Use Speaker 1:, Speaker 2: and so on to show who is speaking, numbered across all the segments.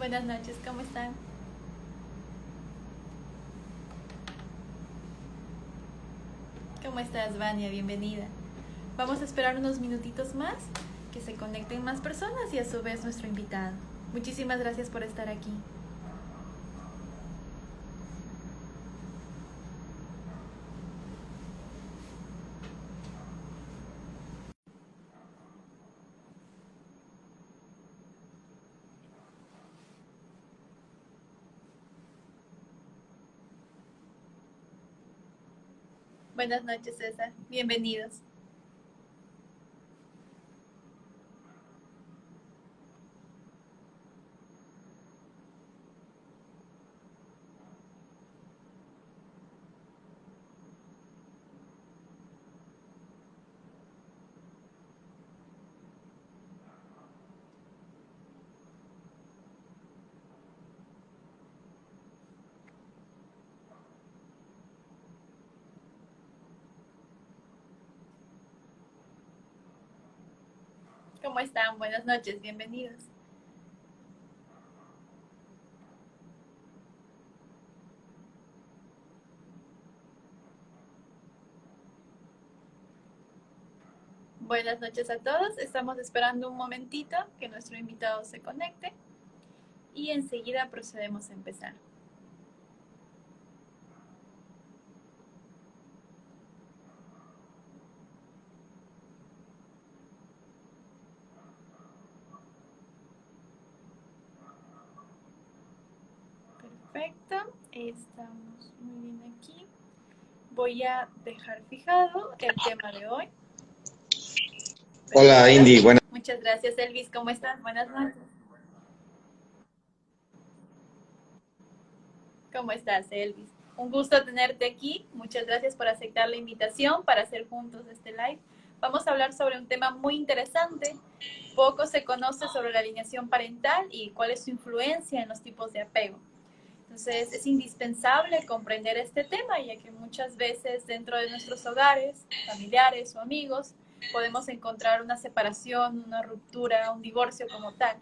Speaker 1: Buenas noches, ¿cómo están? ¿Cómo estás, Vania? Bienvenida. Vamos a esperar unos minutitos más, que se conecten más personas y a su vez nuestro invitado. Muchísimas gracias por estar aquí. Buenas noches, César. Bienvenidos. ¿Cómo están? Buenas noches, bienvenidos. Buenas noches a todos. Estamos esperando un momentito que nuestro invitado se conecte y enseguida procedemos a empezar. Perfecto, estamos muy bien aquí. Voy a dejar fijado el tema de hoy.
Speaker 2: Hola, Indy. Buenas.
Speaker 1: Muchas gracias, Elvis. ¿Cómo estás? Buenas noches. ¿Cómo estás, Elvis? Un gusto tenerte aquí. Muchas gracias por aceptar la invitación para hacer juntos este live. Vamos a hablar sobre un tema muy interesante. Poco se conoce sobre la alineación parental y cuál es su influencia en los tipos de apego. Entonces, es indispensable comprender este tema, ya que muchas veces dentro de nuestros hogares, familiares o amigos, podemos encontrar una separación, una ruptura, un divorcio como tal.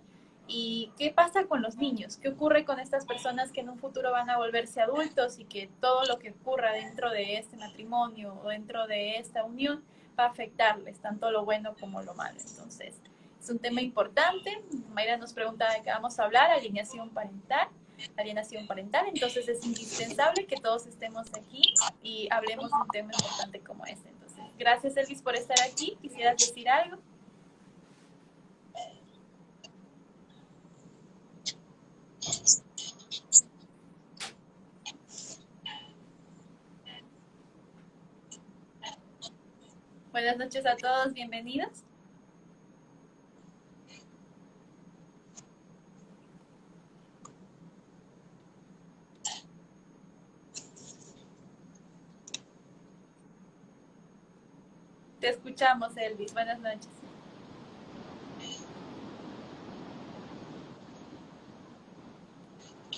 Speaker 1: ¿Y qué pasa con los niños? ¿Qué ocurre con estas personas que en un futuro van a volverse adultos y que todo lo que ocurra dentro de este matrimonio o dentro de esta unión va a afectarles, tanto lo bueno como lo malo? Entonces, es un tema importante. Mayra nos pregunta de qué vamos a hablar, alienación parental, entonces es indispensable que todos estemos aquí y hablemos de un tema importante como este. Entonces, gracias, Elvis, por estar aquí. ¿Quisieras decir algo? Buenas noches a todos, bienvenidos. Te escuchamos, Elvis. Buenas noches.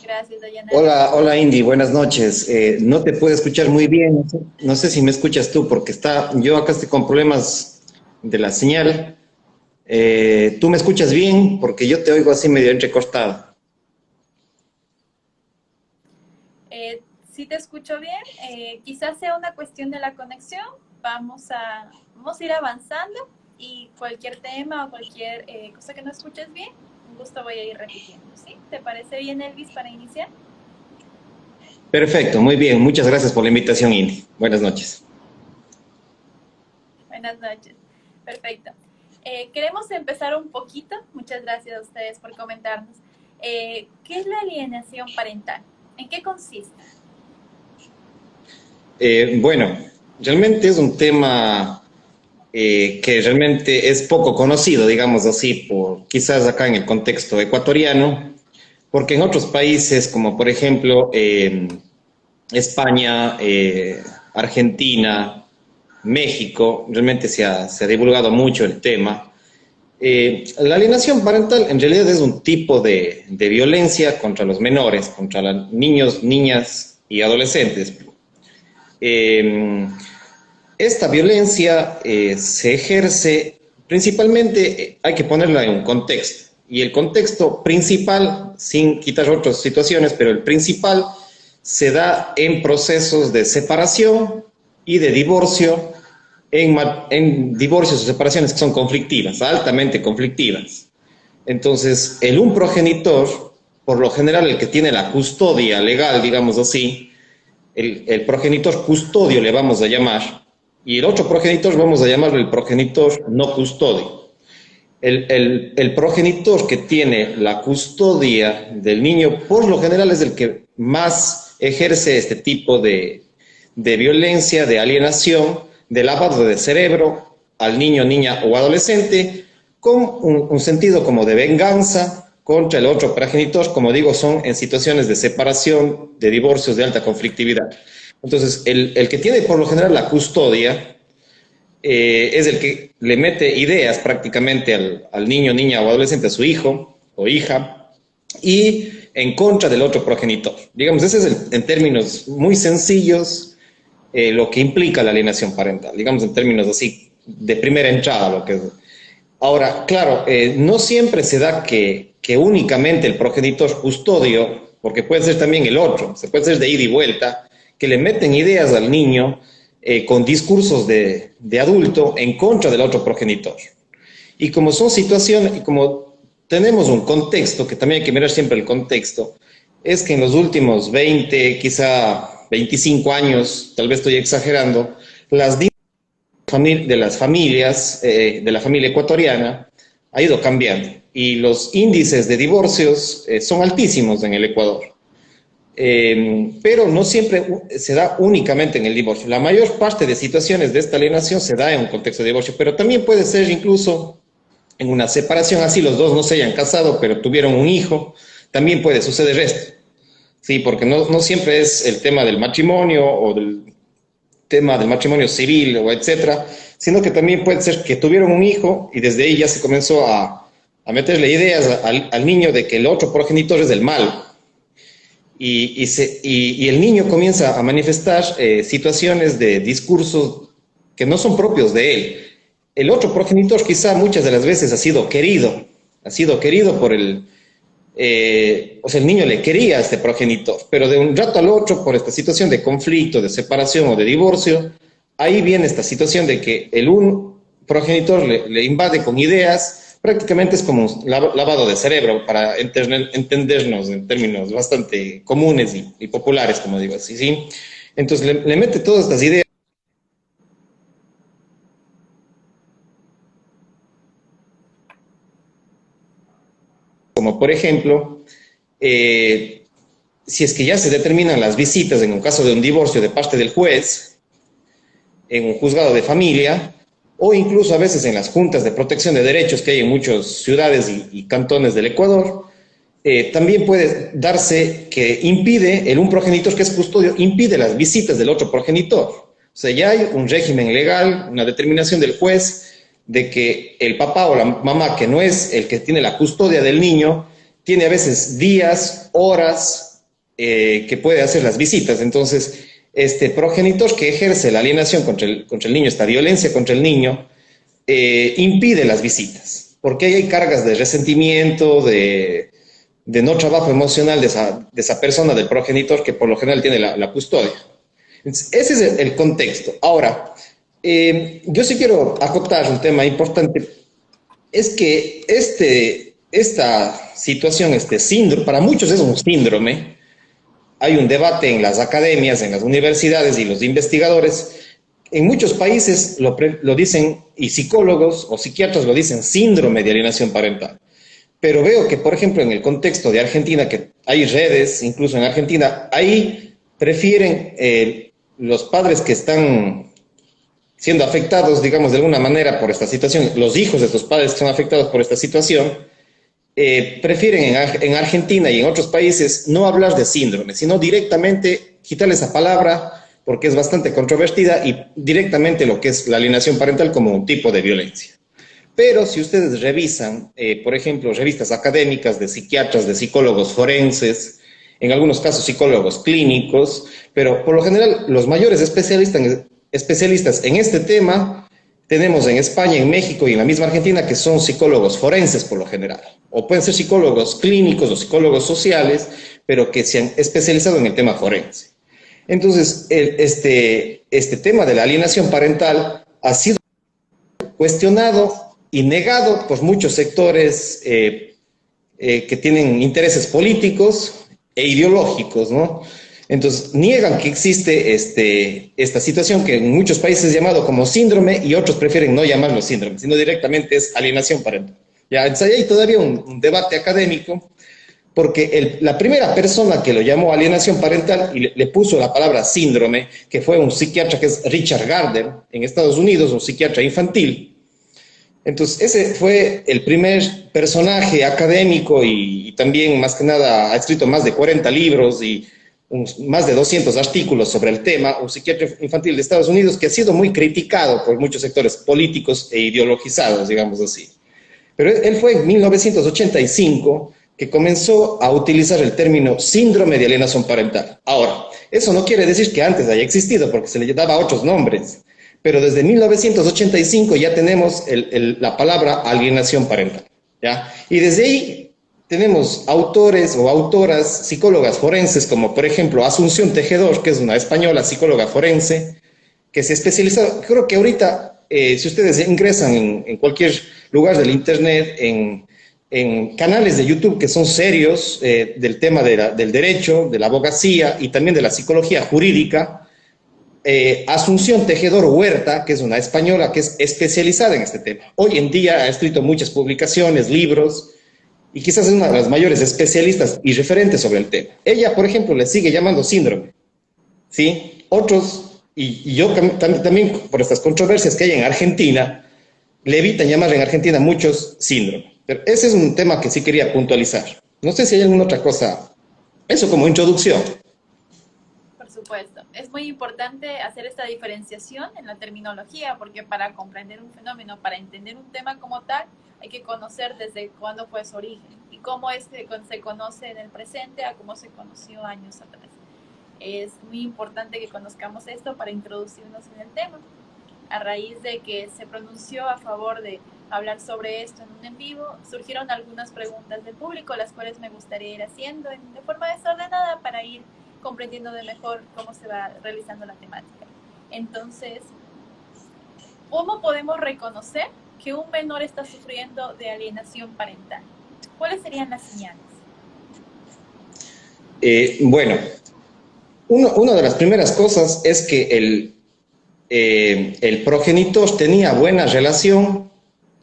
Speaker 1: Gracias, Dayana.
Speaker 2: Hola, Indy. Buenas noches. No te puedo escuchar muy bien. No sé si me escuchas tú, porque yo acá estoy con problemas de la señal. ¿Tú me escuchas bien? Porque yo te oigo así medio entrecortado.
Speaker 1: Sí te escucho bien. Quizás sea una cuestión de la conexión. Vamos a ir avanzando y cualquier tema o cualquier cosa que no escuches bien, un gusto voy a ir repitiendo, ¿sí? ¿Te parece bien, Elvis, para iniciar?
Speaker 2: Perfecto, muy bien. Muchas gracias por la invitación, Indy. Buenas noches.
Speaker 1: Buenas noches. Perfecto. Queremos empezar un poquito. Muchas gracias a ustedes por comentarnos. ¿Qué es la alienación parental? ¿En qué consiste?
Speaker 2: Bueno, realmente es un tema que realmente es poco conocido, digamos así, quizás acá en el contexto ecuatoriano, porque en otros países, como por ejemplo España, Argentina, México, realmente se ha divulgado mucho el tema. La alienación parental en realidad es un tipo de violencia contra los menores, contra los niños, niñas y adolescentes. Eh, Esta violencia se ejerce principalmente, hay que ponerla en un contexto. Y el contexto principal, sin quitar otras situaciones, pero el principal se da en procesos de separación y de divorcio, en divorcios o separaciones que son conflictivas, altamente conflictivas. Entonces, un progenitor, por lo general el que tiene la custodia legal, digamos así, el progenitor custodio le vamos a llamar, y el otro progenitor vamos a llamarlo el progenitor no custodio. El progenitor que tiene la custodia del niño, por lo general es el que más ejerce este tipo de violencia, de alienación, de lavado de cerebro al niño, niña o adolescente, con un sentido como de venganza contra el otro progenitor, como digo, son en situaciones de separación, de divorcios de alta conflictividad. Entonces, el que tiene por lo general la custodia es el que le mete ideas prácticamente al niño, niña o adolescente, a su hijo o hija, y en contra del otro progenitor. Digamos, ese es en términos muy sencillos lo que implica la alienación parental, digamos en términos así de primera entrada lo que es. Ahora, claro, no siempre se da que únicamente el progenitor custodio, porque puede ser también el otro, se puede ser de ida y vuelta, que le meten ideas al niño con discursos de adulto en contra del otro progenitor. Y como son situaciones, y como tenemos un contexto, que también hay que mirar siempre el contexto, es que en los últimos 20, quizá 25 años, tal vez estoy exagerando, las de las familias, de la familia ecuatoriana, ha ido cambiando. Y los índices de divorcios son altísimos en el Ecuador. Pero no siempre se da únicamente en el divorcio. La mayor parte de situaciones de esta alienación se da en un contexto de divorcio, pero también puede ser incluso en una separación, así los dos no se hayan casado, pero tuvieron un hijo, también puede suceder esto. Sí, porque no siempre es el tema del matrimonio o del tema del matrimonio civil o etcétera, sino que también puede ser que tuvieron un hijo y desde ahí ya se comenzó a meterle ideas al niño de que el otro progenitor es el malo. Y el niño comienza a manifestar situaciones de discursos que no son propios de él. El otro progenitor quizá muchas de las veces ha sido querido por o sea, el niño le quería a este progenitor, pero de un rato al otro, por esta situación de conflicto, de separación o de divorcio, ahí viene esta situación de que un progenitor le invade con ideas, prácticamente es como un lavado de cerebro, para entendernos en términos bastante comunes y populares, como digo así, ¿sí? Entonces le mete todas estas ideas. Como por ejemplo, si es que ya se determinan las visitas en un caso de un divorcio de parte del juez, en un juzgado de familia, o incluso a veces en las juntas de protección de derechos que hay en muchas ciudades y cantones del Ecuador, también puede darse que impide, un progenitor que es custodio, impide las visitas del otro progenitor. O sea, ya hay un régimen legal, una determinación del juez, de que el papá o la mamá, que no es el que tiene la custodia del niño, tiene a veces días, horas, que puede hacer las visitas. Entonces, este progenitor que ejerce la alienación contra el niño, esta violencia contra el niño, impide las visitas, porque ahí hay cargas de resentimiento, de no trabajo emocional de esa persona, del progenitor, que por lo general tiene la custodia. Entonces, ese es el contexto. Ahora, yo sí quiero acotar un tema importante, es que esta situación, este síndrome, para muchos es un síndrome. Hay un debate en las academias, en las universidades y los investigadores. En muchos países lo dicen, y psicólogos o psiquiatras lo dicen, síndrome de alienación parental. Pero veo que, por ejemplo, en el contexto de Argentina, que hay redes, incluso en Argentina, ahí prefieren los padres que están siendo afectados, digamos, de alguna manera por esta situación, los hijos de estos padres que son afectados por esta situación, prefieren en Argentina y en otros países no hablar de síndrome, sino directamente quitarle esa palabra porque es bastante controvertida y directamente lo que es la alienación parental como un tipo de violencia. Pero si ustedes revisan, por ejemplo, revistas académicas de psiquiatras, de psicólogos forenses, en algunos casos psicólogos clínicos, pero por lo general los mayores especialistas en este tema tenemos en España, en México y en la misma Argentina, que son psicólogos forenses por lo general. o pueden ser psicólogos clínicos o psicólogos sociales, pero que se han especializado en el tema forense. Entonces, este tema de la alienación parental ha sido cuestionado y negado por muchos sectores que tienen intereses políticos e ideológicos, ¿no? Entonces, niegan que existe esta situación que en muchos países es llamado como síndrome y otros prefieren no llamarlo síndrome, sino directamente es alienación parental. Ya, entonces hay todavía un debate académico porque la primera persona que lo llamó alienación parental y le puso la palabra síndrome, que fue un psiquiatra que es Richard Gardner en Estados Unidos, un psiquiatra infantil. Entonces, ese fue el primer personaje académico y también, más que nada, ha escrito más de 40 libros y más de 200 artículos sobre el tema, un psiquiatra infantil de Estados Unidos que ha sido muy criticado por muchos sectores políticos e ideologizados, digamos así. Pero él fue en 1985 que comenzó a utilizar el término síndrome de alienación parental. Ahora, eso no quiere decir que antes haya existido, porque se le daba otros nombres, pero desde 1985 ya tenemos la palabra alienación parental, ¿ya? Y desde ahí tenemos autores o autoras, psicólogas forenses, como por ejemplo Asunción Tejedor, que es una española psicóloga forense, que se especializa, creo que ahorita, si ustedes ingresan en cualquier lugar del internet, en canales de YouTube que son serios del tema del derecho, de la abogacía y también de la psicología jurídica, Asunción Tejedor Huerta, que es una española que es especializada en este tema. Hoy en día ha escrito muchas publicaciones, libros, y quizás es una de las mayores especialistas y referentes sobre el tema. Ella, por ejemplo, le sigue llamando síndrome, ¿sí? Otros, y yo también por estas controversias que hay en Argentina, le evitan llamar en Argentina muchos síndrome. Pero ese es un tema que sí quería puntualizar. No sé si hay alguna otra cosa. Eso como introducción.
Speaker 1: Por supuesto. Es muy importante hacer esta diferenciación en la terminología, porque para comprender un fenómeno, para entender un tema como tal, hay que conocer desde cuándo fue su origen y cómo es que se conoce en el presente a cómo se conoció años atrás. Es muy importante que conozcamos esto para introducirnos en el tema. A raíz de que se pronunció a favor de hablar sobre esto en un en vivo, surgieron algunas preguntas del público, las cuales me gustaría ir haciendo de forma desordenada para ir comprendiendo de mejor cómo se va realizando la temática. Entonces, ¿cómo podemos reconocer que un menor está sufriendo de alienación parental? ¿Cuáles serían las señales?
Speaker 2: Bueno, una de las primeras cosas es que el progenitor tenía buena relación,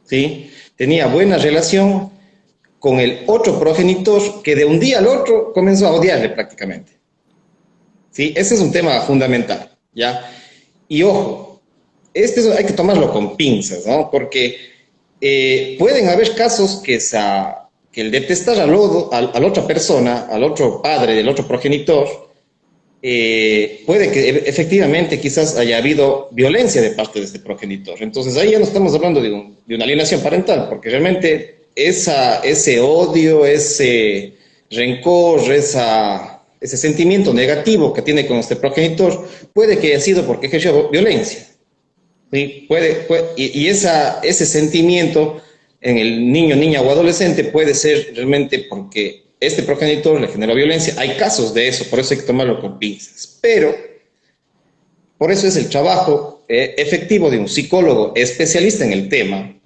Speaker 2: ¿sí? Tenía buena relación con el otro progenitor que de un día al otro comenzó a odiarle prácticamente. ¿Sí? Ese es un tema fundamental, ¿ya? Y ojo, hay que tomarlo con pinzas, ¿no? Porque pueden haber casos que el detestar a la otra persona, al otro padre, del otro progenitor, puede que efectivamente quizás haya habido violencia de parte de este progenitor. Entonces ahí ya no estamos hablando de una alienación parental, porque realmente ese odio, ese rencor, ese sentimiento negativo que tiene con este progenitor puede que haya sido porque ejerció violencia. ¿Sí? Y ese sentimiento en el niño, niña o adolescente puede ser realmente porque este progenitor le generó violencia. Hay casos de eso, por eso hay que tomarlo con pinzas. Pero, por eso es el trabajo efectivo de un psicólogo especialista en el tema.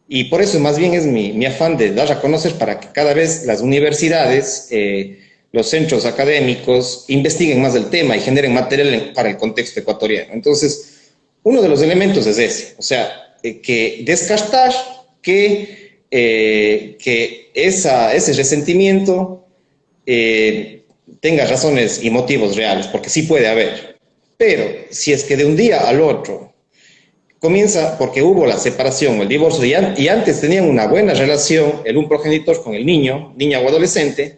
Speaker 2: Y por eso más bien es mi afán de dar a conocer para que cada vez las universidades, los centros académicos investiguen más del tema y generen material para el contexto ecuatoriano. Entonces, uno de los elementos es ese, o sea, que descartar que ese resentimiento tenga razones y motivos reales, porque sí puede haber. Pero si es que de un día al otro comienza porque hubo la separación o el divorcio y antes tenían una buena relación un progenitor con el niño, niña o adolescente,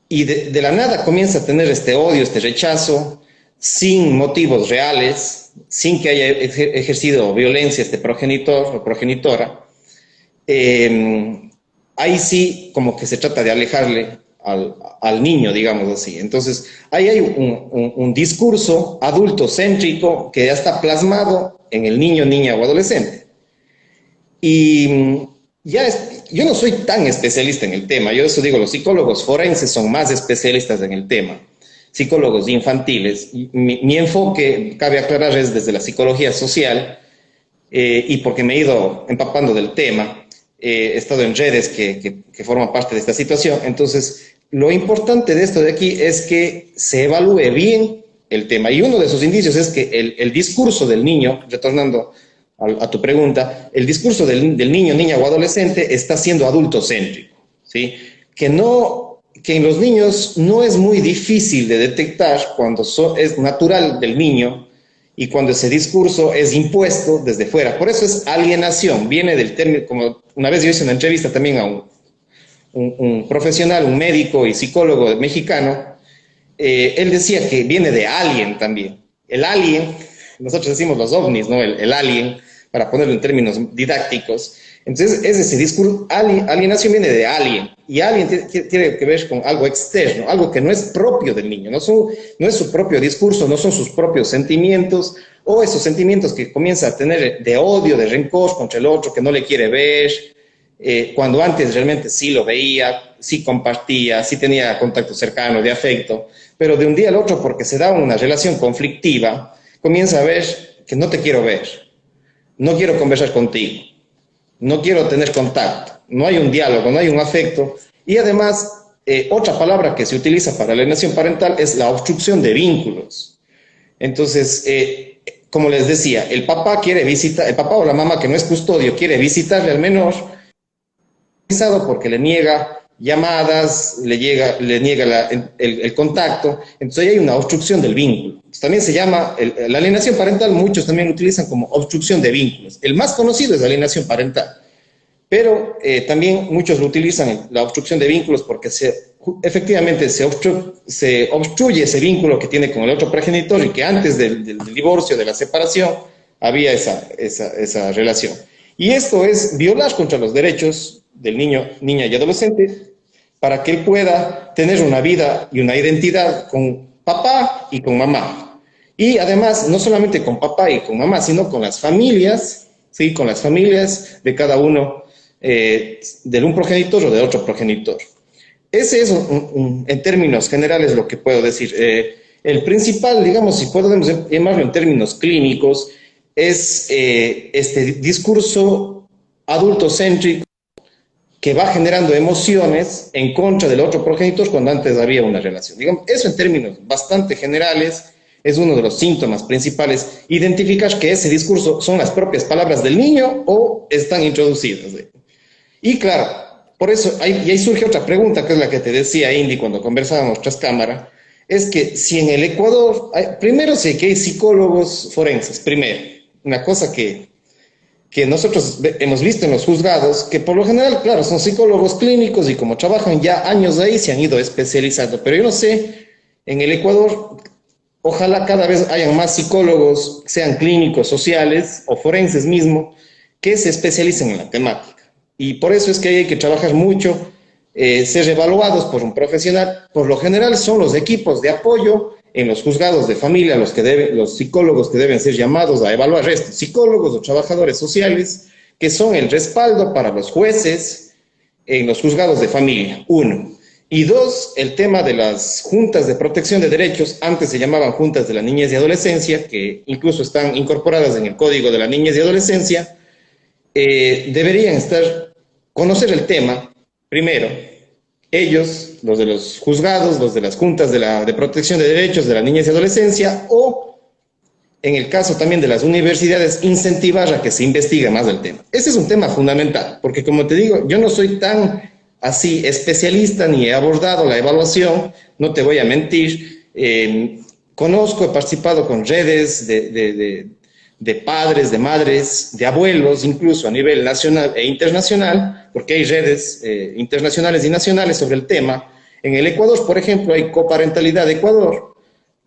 Speaker 2: y de la nada comienza a tener este odio, este rechazo, sin motivos reales, sin que haya ejercido violencia este progenitor o progenitora, ahí sí como que se trata de alejarle al niño, digamos así. Entonces, ahí hay un discurso adultocéntrico que ya está plasmado en el niño, niña o adolescente. Y yo no soy tan especialista en el tema, yo eso digo, los psicólogos forenses son más especialistas en el tema, psicólogos infantiles. Mi enfoque, cabe aclarar, es desde la psicología social, y porque me he ido empapando del tema, he estado en redes que forman parte de esta situación. Entonces, lo importante de esto de aquí es que se evalúe bien el tema, y uno de esos indicios es que el discurso del niño, retornando a tu pregunta, el discurso del niño, niña o adolescente está siendo adultocéntrico, ¿sí? Que en los niños no es muy difícil de detectar cuando es natural del niño y cuando ese discurso es impuesto desde fuera. Por eso es alienación, viene del término, como una vez yo hice una entrevista también a un profesional, un médico y psicólogo mexicano, él decía que viene de alien también. El alien, nosotros decimos los ovnis, ¿no? El alien, para ponerlo en términos didácticos. Entonces, es ese discurso, alienación viene de alien, y alien tiene que ver con algo externo, algo que no es propio del niño, no es su propio discurso, no son sus propios sentimientos, o esos sentimientos que comienza a tener de odio, de rencor contra el otro, que no le quiere ver, cuando antes realmente sí lo veía, sí compartía, sí tenía contacto cercano, de afecto, pero de un día al otro, porque se da una relación conflictiva, comienza a ver que no te quiero ver, no quiero conversar contigo, no quiero tener contacto, no hay un diálogo, no hay un afecto. Y además, otra palabra que se utiliza para la alienación parental es la obstrucción de vínculos. Entonces, como les decía, el papá o la mamá que no es custodio quiere visitarle al menor, porque le niega llamadas, le niega el contacto, entonces ahí hay una obstrucción del vínculo. Entonces, también se llama, la alienación parental, muchos también lo utilizan como obstrucción de vínculos. El más conocido es la alienación parental, pero también muchos lo utilizan, la obstrucción de vínculos, porque efectivamente se obstruye ese vínculo que tiene con el otro progenitor y que antes del divorcio, de la separación, había esa relación. Y esto es violar contra los derechos del niño, niña y adolescente, para que él pueda tener una vida y una identidad con papá y con mamá. Y además, no solamente con papá y con mamá, sino con las familias, ¿sí? Con las familias de cada uno, de un progenitor o de otro progenitor. Ese es, en términos generales, lo que puedo decir. El principal, digamos, si podemos llamarlo en términos clínicos, es este discurso adultocéntrico que va generando emociones en contra del otro progenitor cuando antes había una relación. Digamos, eso en términos bastante generales es uno de los síntomas principales. Identificar que ese discurso son las propias palabras del niño o están introducidas. Y claro, por eso, ahí surge otra pregunta, que es la que te decía, Indy, cuando conversábamos tras cámara, es que si en el Ecuador, primero sé que hay psicólogos forenses, primero, una cosa que nosotros hemos visto en los juzgados, que por lo general, claro, son psicólogos clínicos y como trabajan ya años ahí, se han ido especializando. Pero yo no sé, en el Ecuador, ojalá cada vez hayan más psicólogos, sean clínicos, sociales o forenses mismo, que se especialicen en la temática. Y por eso es que hay que trabajar mucho, ser evaluados por un profesional. Por lo general son los equipos de apoyo en los juzgados de familia, los psicólogos que deben ser llamados a evaluar esto, psicólogos o trabajadores sociales, que son el respaldo para los jueces en los juzgados de familia, uno. Y dos, el tema de las juntas de protección de derechos, antes se llamaban juntas de la niñez y adolescencia, que incluso están incorporadas en el Código de la Niñez y Adolescencia, deberían conocer el tema, primero, ellos, los de los juzgados, los de las juntas de protección de derechos de la niñez y adolescencia, o en el caso también de las universidades, incentivar a que se investigue más del tema. Ese es un tema fundamental, porque como te digo, yo no soy tan así especialista ni he abordado la evaluación, no te voy a mentir, conozco, he participado con redes de padres, de madres, de abuelos, incluso a nivel nacional e internacional, porque hay redes internacionales y nacionales sobre el tema. En el Ecuador, por ejemplo, hay Coparentalidad Ecuador,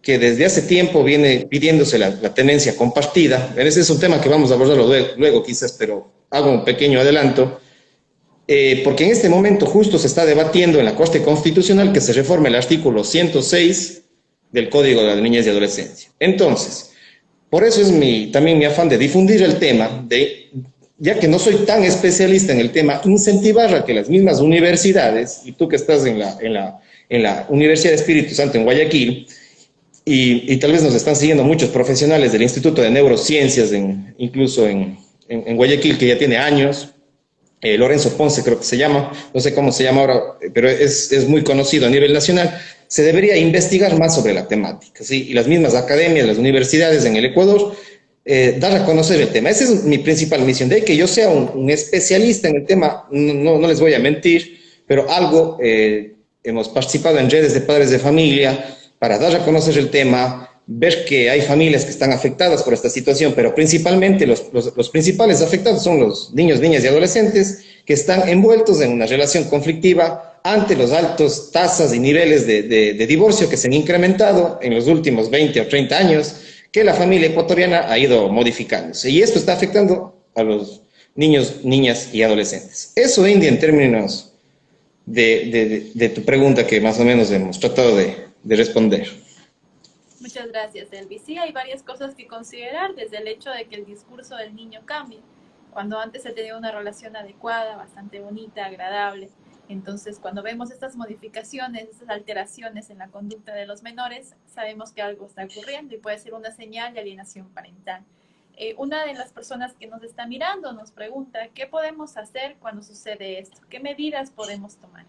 Speaker 2: que desde hace tiempo viene pidiéndose la tenencia compartida. Ese es un tema que vamos a abordarlo luego quizás, pero hago un pequeño adelanto, porque en este momento justo se está debatiendo en la Corte Constitucional que se reforme el artículo 106 del Código de la Niñez y Adolescencia. Entonces, por eso es también mi afán de difundir el tema, de ya que no soy tan especialista en el tema, incentivar a que las mismas universidades, y tú que estás en la Universidad de Espíritu Santo en Guayaquil, y tal vez nos están siguiendo muchos profesionales del Instituto de Neurociencias, incluso en Guayaquil, que ya tiene años, Lorenzo Ponce creo que se llama, no sé cómo se llama ahora, pero es muy conocido a nivel nacional. Se debería investigar más sobre la temática, ¿sí? Y las mismas academias, las universidades en el Ecuador, dar a conocer el tema. Esa es mi principal misión. De ahí que yo sea un especialista en el tema, no les voy a mentir, pero algo hemos participado en redes de padres de familia para dar a conocer el tema, ver que hay familias que están afectadas por esta situación, pero principalmente los principales afectados son los niños, niñas y adolescentes que están envueltos en una relación conflictiva ante los altos tasas y niveles de divorcio que se han incrementado en los últimos 20 o 30 años, que la familia ecuatoriana ha ido modificándose. Y esto está afectando a los niños, niñas y adolescentes. Eso, Indy, en términos de tu pregunta que más o menos hemos tratado de responder.
Speaker 1: Muchas gracias, Elvis. Sí, hay varias cosas que considerar, desde el hecho de que el discurso del niño cambie. Cuando antes se tenía una relación adecuada, bastante bonita, agradable. Entonces, cuando vemos estas modificaciones, estas alteraciones en la conducta de los menores, sabemos que algo está ocurriendo y puede ser una señal de alienación parental. Una de las personas que nos está mirando nos pregunta, ¿qué podemos hacer cuando sucede esto? ¿Qué medidas podemos tomar?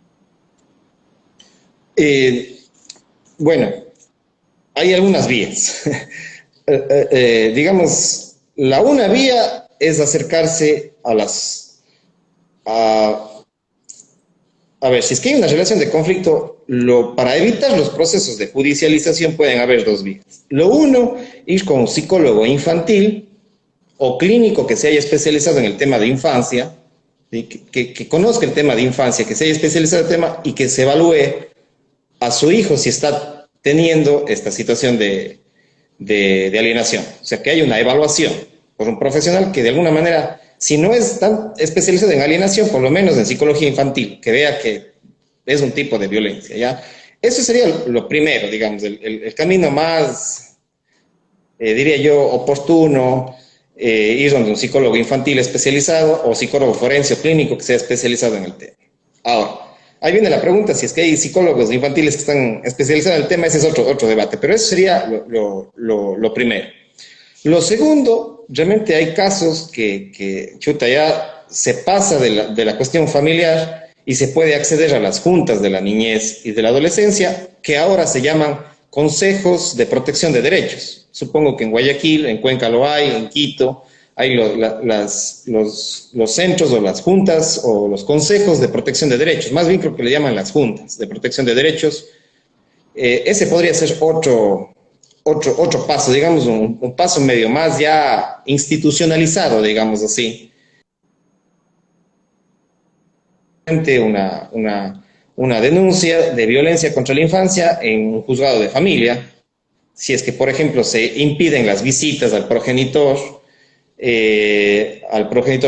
Speaker 2: Bueno, hay algunas vías. Digamos, la una vía es acercarse a ver, si es que hay una relación de conflicto, para evitar los procesos de judicialización pueden haber dos vías. Lo uno, ir con un psicólogo infantil o clínico que se haya especializado en el tema de infancia, ¿sí? que conozca el tema de infancia, que se haya especializado en el tema y que se evalúe a su hijo si está teniendo esta situación de alienación. O sea, que hay una evaluación por un profesional que de alguna manera, si no es tan especializado en alienación, por lo menos en psicología infantil, que vea que es un tipo de violencia, ¿ya? Eso sería lo primero, digamos, el camino más, diría yo, oportuno, ir donde un psicólogo infantil especializado o psicólogo forense o clínico que sea especializado en el tema. Ahora, ahí viene la pregunta, si es que hay psicólogos infantiles que están especializados en el tema, ese es otro debate, pero eso sería lo primero. Lo segundo, realmente hay casos que ya se pasa de la cuestión familiar y se puede acceder a las juntas de la niñez y de la adolescencia, que ahora se llaman consejos de protección de derechos. Supongo que en Guayaquil, en Cuenca lo hay, en Quito, hay los centros o las juntas o los consejos de protección de derechos, más bien creo que le llaman las juntas de protección de derechos. Ese podría ser otro paso, digamos, un paso medio más ya institucionalizado, digamos así. Una denuncia de violencia contra la infancia en un juzgado de familia, si es que, por ejemplo, se impiden las visitas al progenitor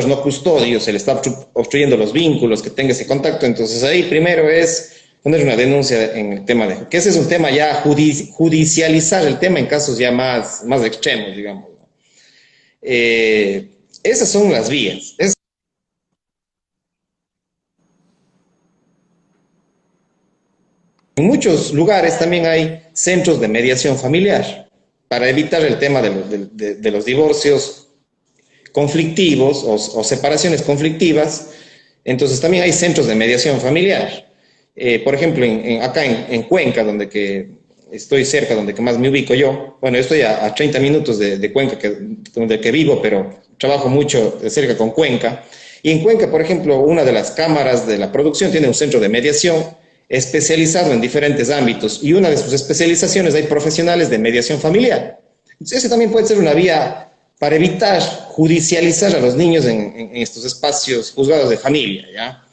Speaker 2: no custodio, se le está obstruyendo los vínculos, que tenga ese contacto, entonces ahí primero es poner una denuncia en el tema que ese es un tema ya judicializar el tema en casos ya más extremos, digamos. Esas son las vías. En muchos lugares también hay centros de mediación familiar para evitar el tema de los divorcios conflictivos o separaciones conflictivas. Entonces también hay centros de mediación familiar. Por ejemplo, acá en Cuenca, donde que estoy cerca, donde que más me ubico yo, bueno, yo estoy a 30 minutos de Cuenca, donde que vivo, pero trabajo mucho de cerca con Cuenca. Y en Cuenca, por ejemplo, una de las cámaras de la producción tiene un centro de mediación especializado en diferentes ámbitos, y una de sus especializaciones hay profesionales de mediación familiar. Entonces, ese también puede ser una vía para evitar judicializar a los niños en estos espacios juzgados de familia, ¿ya?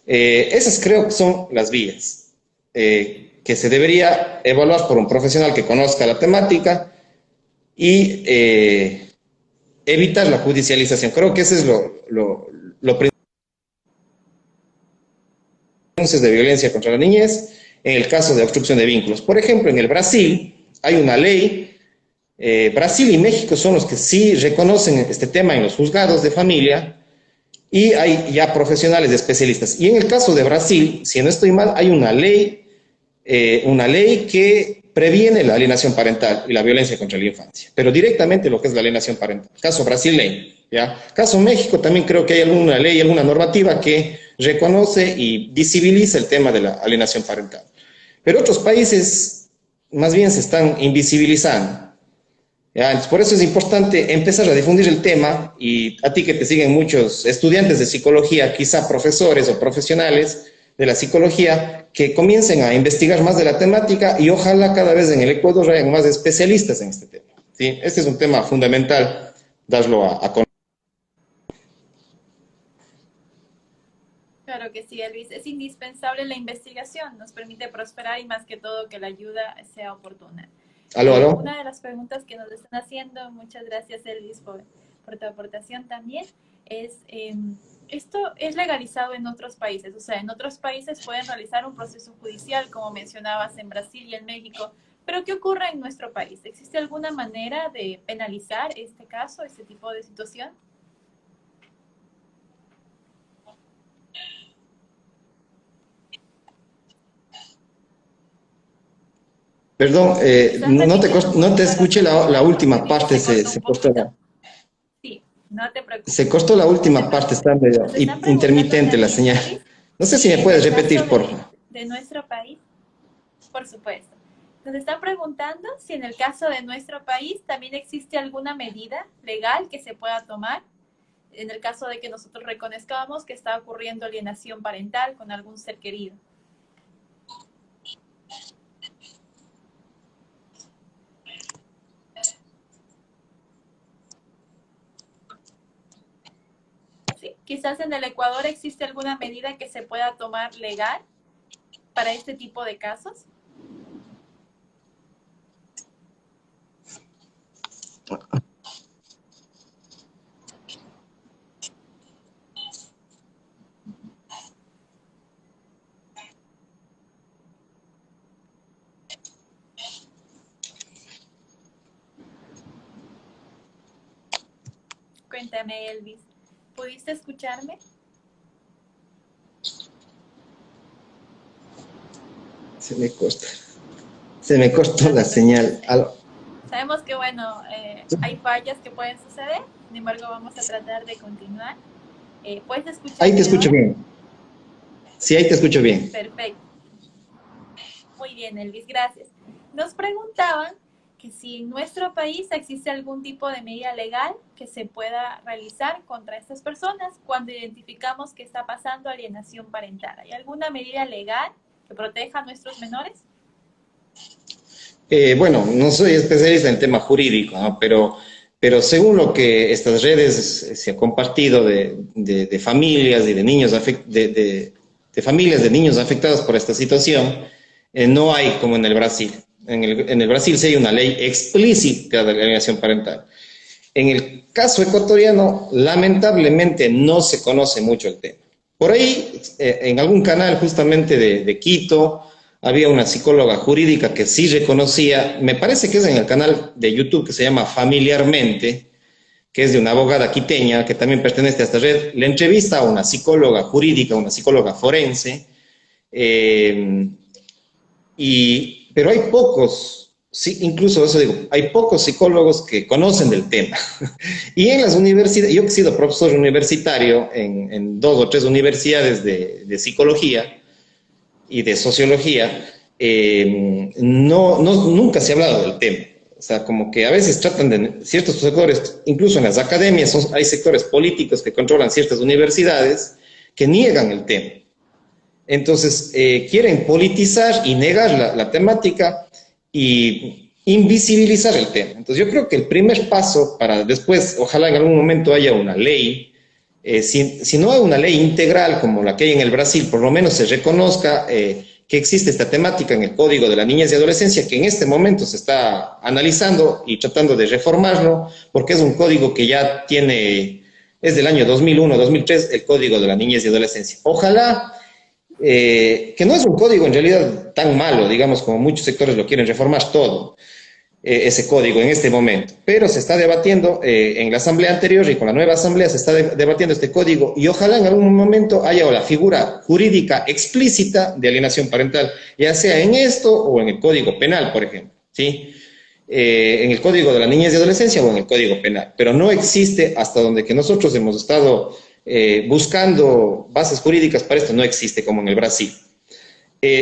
Speaker 2: Esas creo que son las vías que se debería evaluar por un profesional que conozca la temática y evitar la judicialización. Creo que ese es lo principal. De violencia contra la niñez, en el caso de obstrucción de vínculos. Por ejemplo, en el Brasil hay una ley Brasil y México son los que sí reconocen este tema en los juzgados de familia y hay ya profesionales especialistas. Y en el caso de Brasil, si no estoy mal, hay una ley que previene la alienación parental y la violencia contra la infancia, pero directamente lo que es la alienación parental. Caso brasileño, ¿ya? Caso México, también creo que hay alguna ley, alguna normativa que reconoce y visibiliza el tema de la alienación parental. Pero otros países más bien se están invisibilizando. ¿Ya? Entonces, por eso es importante empezar a difundir el tema, y a ti que te siguen muchos estudiantes de psicología, quizá profesores o profesionales de la psicología, que comiencen a investigar más de la temática y ojalá cada vez en el Ecuador hayan más especialistas en este tema. ¿Sí? Este es un tema fundamental, darlo a conocer.
Speaker 1: Claro que sí, Elvis. Es indispensable la investigación, nos permite prosperar y más que todo que la ayuda sea oportuna.
Speaker 2: Aló, aló.
Speaker 1: Una de las preguntas que nos están haciendo, muchas gracias Elvis por tu aportación también, es, ¿esto es legalizado en otros países? O sea, en otros países pueden realizar un proceso judicial, como mencionabas, en Brasil y en México, pero ¿qué ocurre en nuestro país? ¿Existe alguna manera de penalizar este caso, este tipo de situación?
Speaker 2: Perdón, no te escuché la última parte,
Speaker 1: se
Speaker 2: cortó
Speaker 1: Sí, no te preocupes.
Speaker 2: se cortó la última parte, está medio intermitente la señal. No sé si me puedes repetir, por favor.
Speaker 1: De nuestro país, por supuesto. Nos están preguntando si en el caso de nuestro país también existe alguna medida legal que se pueda tomar en el caso de que nosotros reconozcamos que está ocurriendo alienación parental con algún ser querido. Sí, quizás en el Ecuador existe alguna medida que se pueda tomar legal para este tipo de casos. Cuéntame, Elvis, ¿pudiste escucharme?
Speaker 2: Se me cortó la señal.
Speaker 1: Sabemos que, bueno, hay fallas que pueden suceder, sin embargo vamos a tratar de continuar. ¿Puedes escuchar?
Speaker 2: Ahí te escucho bien. Sí, ahí te escucho bien.
Speaker 1: Perfecto. Muy bien, Elvis, gracias. Nos preguntaban que si en nuestro país existe algún tipo de medida legal que se pueda realizar contra estas personas cuando identificamos que está pasando alienación parental. ¿Hay alguna medida legal que proteja a nuestros menores?
Speaker 2: Bueno, no soy especialista en tema jurídico, ¿no? Pero según lo que estas redes se ha compartido de familias y de niños de familias de niños afectados por esta situación, no hay como en el Brasil. En el Brasil sí hay una ley explícita de alienación parental. En el caso ecuatoriano, lamentablemente no se conoce mucho el tema. Por ahí, en algún canal justamente de Quito, había una psicóloga jurídica que sí reconocía, me parece que es en el canal de YouTube que se llama Familiarmente, que es de una abogada quiteña que también pertenece a esta red, le entrevista a una psicóloga jurídica, una psicóloga forense, pero hay pocos, sí, incluso eso digo, hay pocos psicólogos que conocen del tema. Y en las universidades, yo he sido profesor universitario en 2 o 3 universidades de psicología y de sociología, nunca se ha hablado del tema. O sea, como que a veces tratan de ciertos sectores, incluso en las academias, hay sectores políticos que controlan ciertas universidades que niegan el tema. Entonces, quieren politizar y negar la temática y invisibilizar el tema. Entonces, yo creo que el primer paso para después, ojalá en algún momento haya una ley, si no hay una ley integral como la que hay en el Brasil, por lo menos se reconozca que existe esta temática en el Código de la Niñez y Adolescencia, que en este momento se está analizando y tratando de reformarlo, porque es un código que ya es del año 2001-2003, el Código de la Niñez y Adolescencia. Ojalá que no es un código en realidad tan malo, digamos, como muchos sectores lo quieren reformar todo. ese código en este momento, pero se está debatiendo en la asamblea anterior y con la nueva asamblea se está debatiendo este código y ojalá en algún momento haya la figura jurídica explícita de alienación parental, ya sea en esto o en el Código Penal, por ejemplo, ¿sí? En el Código de la Niñez y Adolescencia o en el Código Penal, pero no existe hasta donde que nosotros hemos estado buscando bases jurídicas para esto, no existe como en el Brasil.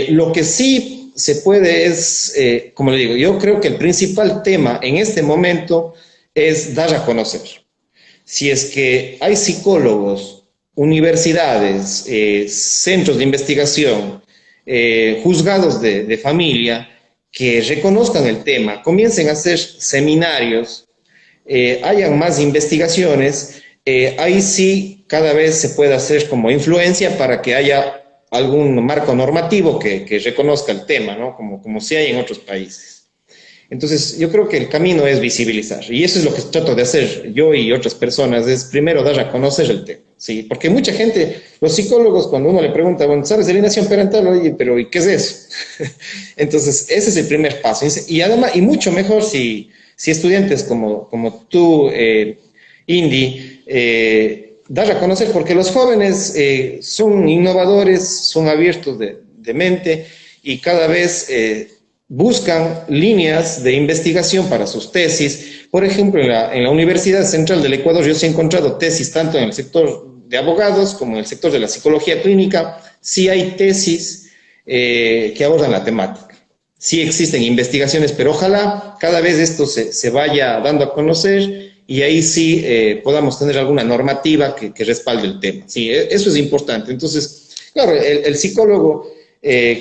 Speaker 2: Lo que sí se puede es, como le digo, yo creo que el principal tema en este momento es dar a conocer. Si es que hay psicólogos, universidades, centros de investigación, juzgados de familia que reconozcan el tema, comiencen a hacer seminarios, hayan más investigaciones, ahí sí cada vez se puede hacer como influencia para que haya algún marco normativo que reconozca el tema, ¿no? Como sí hay en otros países. Entonces, yo creo que el camino es visibilizar, y eso es lo que trato de hacer yo y otras personas, es primero dar a conocer el tema, ¿sí? Porque mucha gente, los psicólogos, cuando uno le pregunta, bueno, ¿sabes de alienación parental? Oye, pero ¿y qué es eso? Entonces, ese es el primer paso, y además, y mucho mejor si estudiantes como tú, Indy, dar a conocer, porque los jóvenes son innovadores, son abiertos de mente y cada vez buscan líneas de investigación para sus tesis. Por ejemplo, en la Universidad Central del Ecuador yo sí he encontrado tesis tanto en el sector de abogados como en el sector de la psicología clínica. Sí hay tesis que abordan la temática. Sí existen investigaciones, pero ojalá cada vez esto se vaya dando a conocer y ahí sí podamos tener alguna normativa que respalde el tema. Sí, eso es importante. Entonces, claro, el psicólogo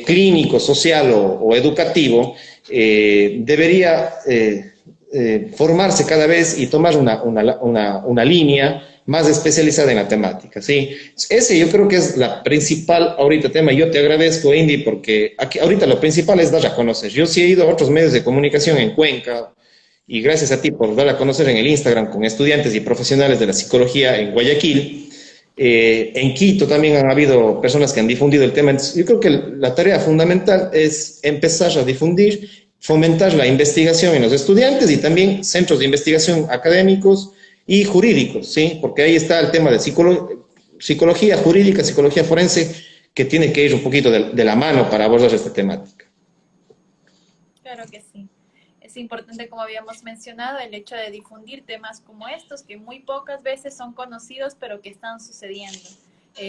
Speaker 2: clínico, social o educativo debería formarse cada vez y tomar una línea más especializada en la temática, ¿sí? Ese yo creo que es la principal ahorita tema. Yo te agradezco, Indy, porque aquí, ahorita lo principal es dar a conocer. Yo sí he ido a otros medios de comunicación en Cuenca, y gracias a ti por dar a conocer en el Instagram con estudiantes y profesionales de la psicología en Guayaquil. En Quito también han habido personas que han difundido el tema. Entonces, yo creo que la tarea fundamental es empezar a difundir, fomentar la investigación en los estudiantes y también centros de investigación académicos y jurídicos, ¿sí? Porque ahí está el tema de psicología jurídica, psicología forense, que tiene que ir un poquito de la mano para abordar esta temática.
Speaker 1: Claro que sí. Es importante, como habíamos mencionado, el hecho de difundir temas como estos, que muy pocas veces son conocidos, pero que están sucediendo.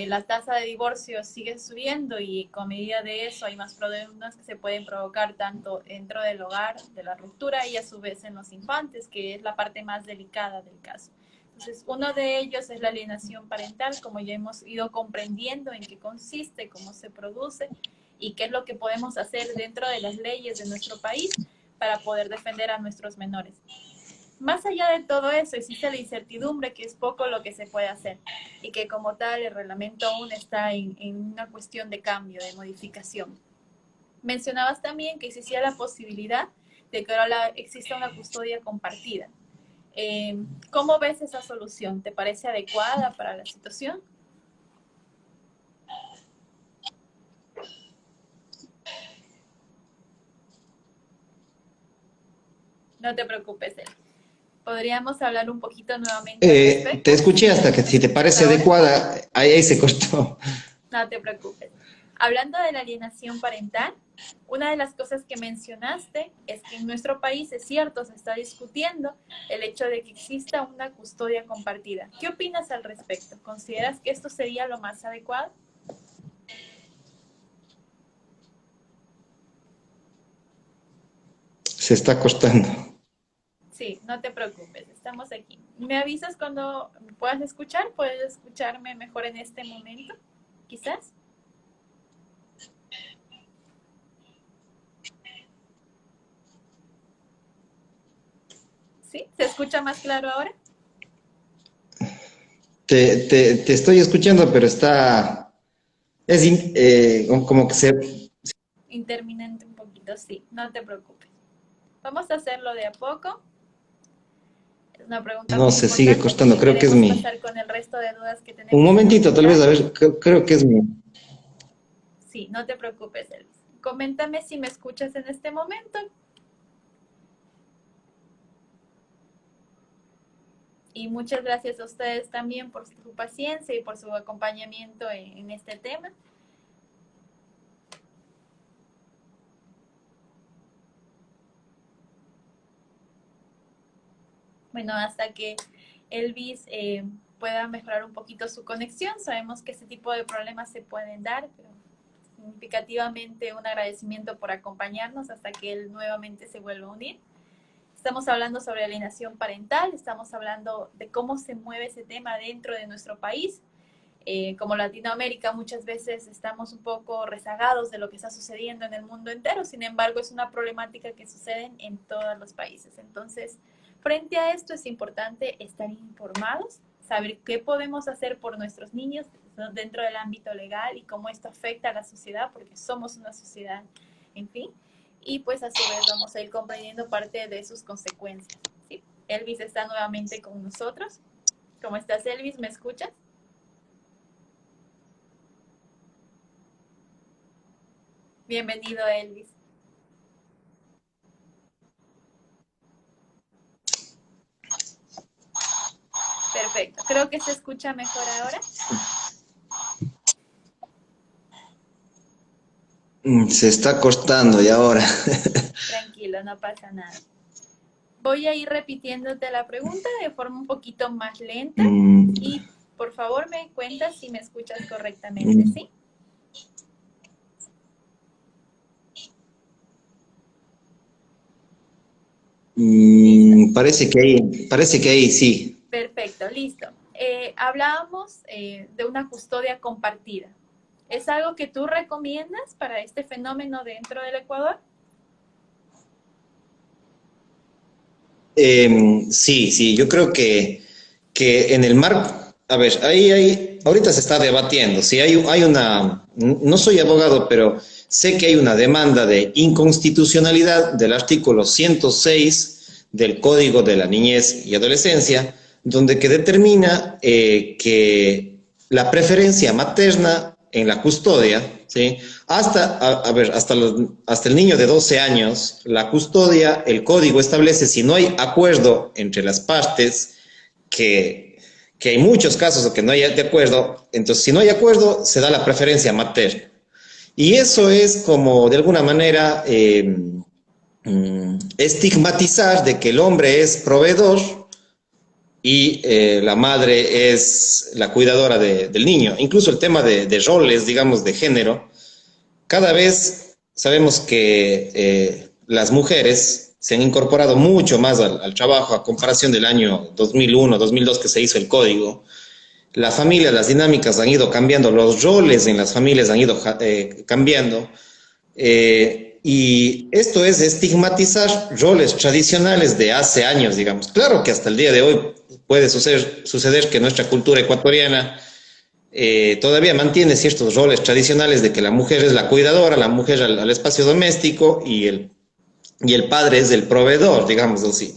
Speaker 1: La tasa de divorcio sigue subiendo y con medida de eso hay más problemas que se pueden provocar tanto dentro del hogar, de la ruptura, y a su vez en los infantes, que es la parte más delicada del caso. Entonces, uno de ellos es la alienación parental, como ya hemos ido comprendiendo en qué consiste, cómo se produce y qué es lo que podemos hacer dentro de las leyes de nuestro país para poder defender a nuestros menores. Más allá de todo eso, existe la incertidumbre, que es poco lo que se puede hacer y que como tal el reglamento aún está en una cuestión de cambio, de modificación. Mencionabas también que existía la posibilidad de que ahora exista una custodia compartida. ¿Cómo ves esa solución? ¿Te parece adecuada para la situación? No te preocupes, Eli. ¿Podríamos hablar un poquito nuevamente al respecto?
Speaker 2: Te escuché hasta que si te parece adecuada, ahí se cortó.
Speaker 1: No te preocupes. Hablando de la alienación parental, una de las cosas que mencionaste es que en nuestro país, es cierto, se está discutiendo el hecho de que exista una custodia compartida. ¿Qué opinas al respecto? ¿Consideras que esto sería lo más adecuado?
Speaker 2: Se está cortando.
Speaker 1: Sí, no te preocupes, estamos aquí. ¿Me avisas cuando puedas escuchar? ¿Puedes escucharme mejor en este momento? Quizás. ¿Sí? ¿Se escucha más claro ahora?
Speaker 2: Te estoy escuchando, pero está... como que se...
Speaker 1: Interminente un poquito, sí, no te preocupes. Vamos a hacerlo de a poco. Es una pregunta
Speaker 2: No,
Speaker 1: muy
Speaker 2: se sigue
Speaker 1: importante
Speaker 2: cortando,
Speaker 1: porque
Speaker 2: creo que es
Speaker 1: queremos
Speaker 2: mi...
Speaker 1: pasar con el resto de dudas que tenemos.
Speaker 2: Un momentito, tal vez, a ver, creo que es mi...
Speaker 1: Sí, no te preocupes, Elvis. Coméntame si me escuchas en este momento. Y muchas gracias a ustedes también por su paciencia y por su acompañamiento en este tema. Bueno, hasta que Elvis pueda mejorar un poquito su conexión. Sabemos que este tipo de problemas se pueden dar, pero significativamente un agradecimiento por acompañarnos hasta que él nuevamente se vuelva a unir. Estamos hablando sobre alienación parental, estamos hablando de cómo se mueve ese tema dentro de nuestro país. Como Latinoamérica muchas veces estamos un poco rezagados de lo que está sucediendo en el mundo entero, sin embargo es una problemática que sucede en todos los países. Entonces, frente a esto es importante estar informados, saber qué podemos hacer por nuestros niños dentro del ámbito legal y cómo esto afecta a la sociedad, porque somos una sociedad, en fin, y pues a su vez vamos a ir comprendiendo parte de sus consecuencias. ¿Sí? Elvis está nuevamente con nosotros. ¿Cómo estás, Elvis? ¿Me escuchas? Bienvenido, Elvis. Perfecto. Creo que se escucha mejor ahora.
Speaker 2: Se está cortando y ahora.
Speaker 1: Tranquilo, no pasa nada. Voy a ir repitiéndote la pregunta de forma un poquito más lenta y por favor me cuentas si me escuchas correctamente, ¿sí?
Speaker 2: Parece que ahí sí.
Speaker 1: Perfecto, listo. Hablábamos de una custodia compartida. ¿Es algo que tú recomiendas para este fenómeno dentro del Ecuador?
Speaker 2: Sí, yo creo que en el marco, a ver, ahorita se está debatiendo, si hay una, no soy abogado, pero sé que hay una demanda de inconstitucionalidad del artículo 106 del Código de la Niñez y Adolescencia, donde que determina que la preferencia materna en la custodia, ¿sí? Hasta el niño de 12 años, la custodia, el código establece si no hay acuerdo entre las partes, que hay muchos casos que no hay de acuerdo, entonces si no hay acuerdo se da la preferencia materna. Y eso es como de alguna manera estigmatizar de que el hombre es proveedor y la madre es la cuidadora del niño. Incluso el tema de roles, digamos, de género, cada vez sabemos que las mujeres se han incorporado mucho más al trabajo a comparación del año 2001, 2002 que se hizo el código. La familia, las dinámicas han ido cambiando, los roles en las familias han ido cambiando. Y esto es estigmatizar roles tradicionales de hace años, digamos. Claro que hasta el día de hoy puede suceder que nuestra cultura ecuatoriana todavía mantiene ciertos roles tradicionales de que la mujer es la cuidadora, la mujer al espacio doméstico y el padre es el proveedor, digamos así.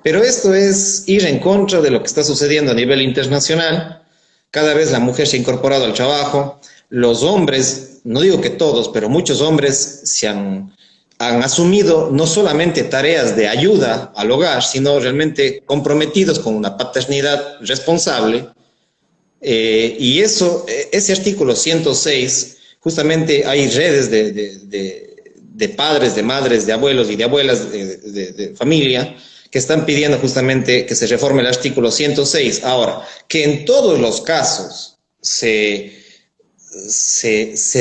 Speaker 2: Pero esto es ir en contra de lo que está sucediendo a nivel internacional. Cada vez la mujer se ha incorporado al trabajo. Los hombres, no digo que todos, pero muchos hombres han asumido no solamente tareas de ayuda al hogar, sino realmente comprometidos con una paternidad responsable. Y ese artículo 106, justamente hay redes de padres, de madres, de abuelos y de abuelas de familia que están pidiendo justamente que se reforme el artículo 106. Ahora, que en todos los casos se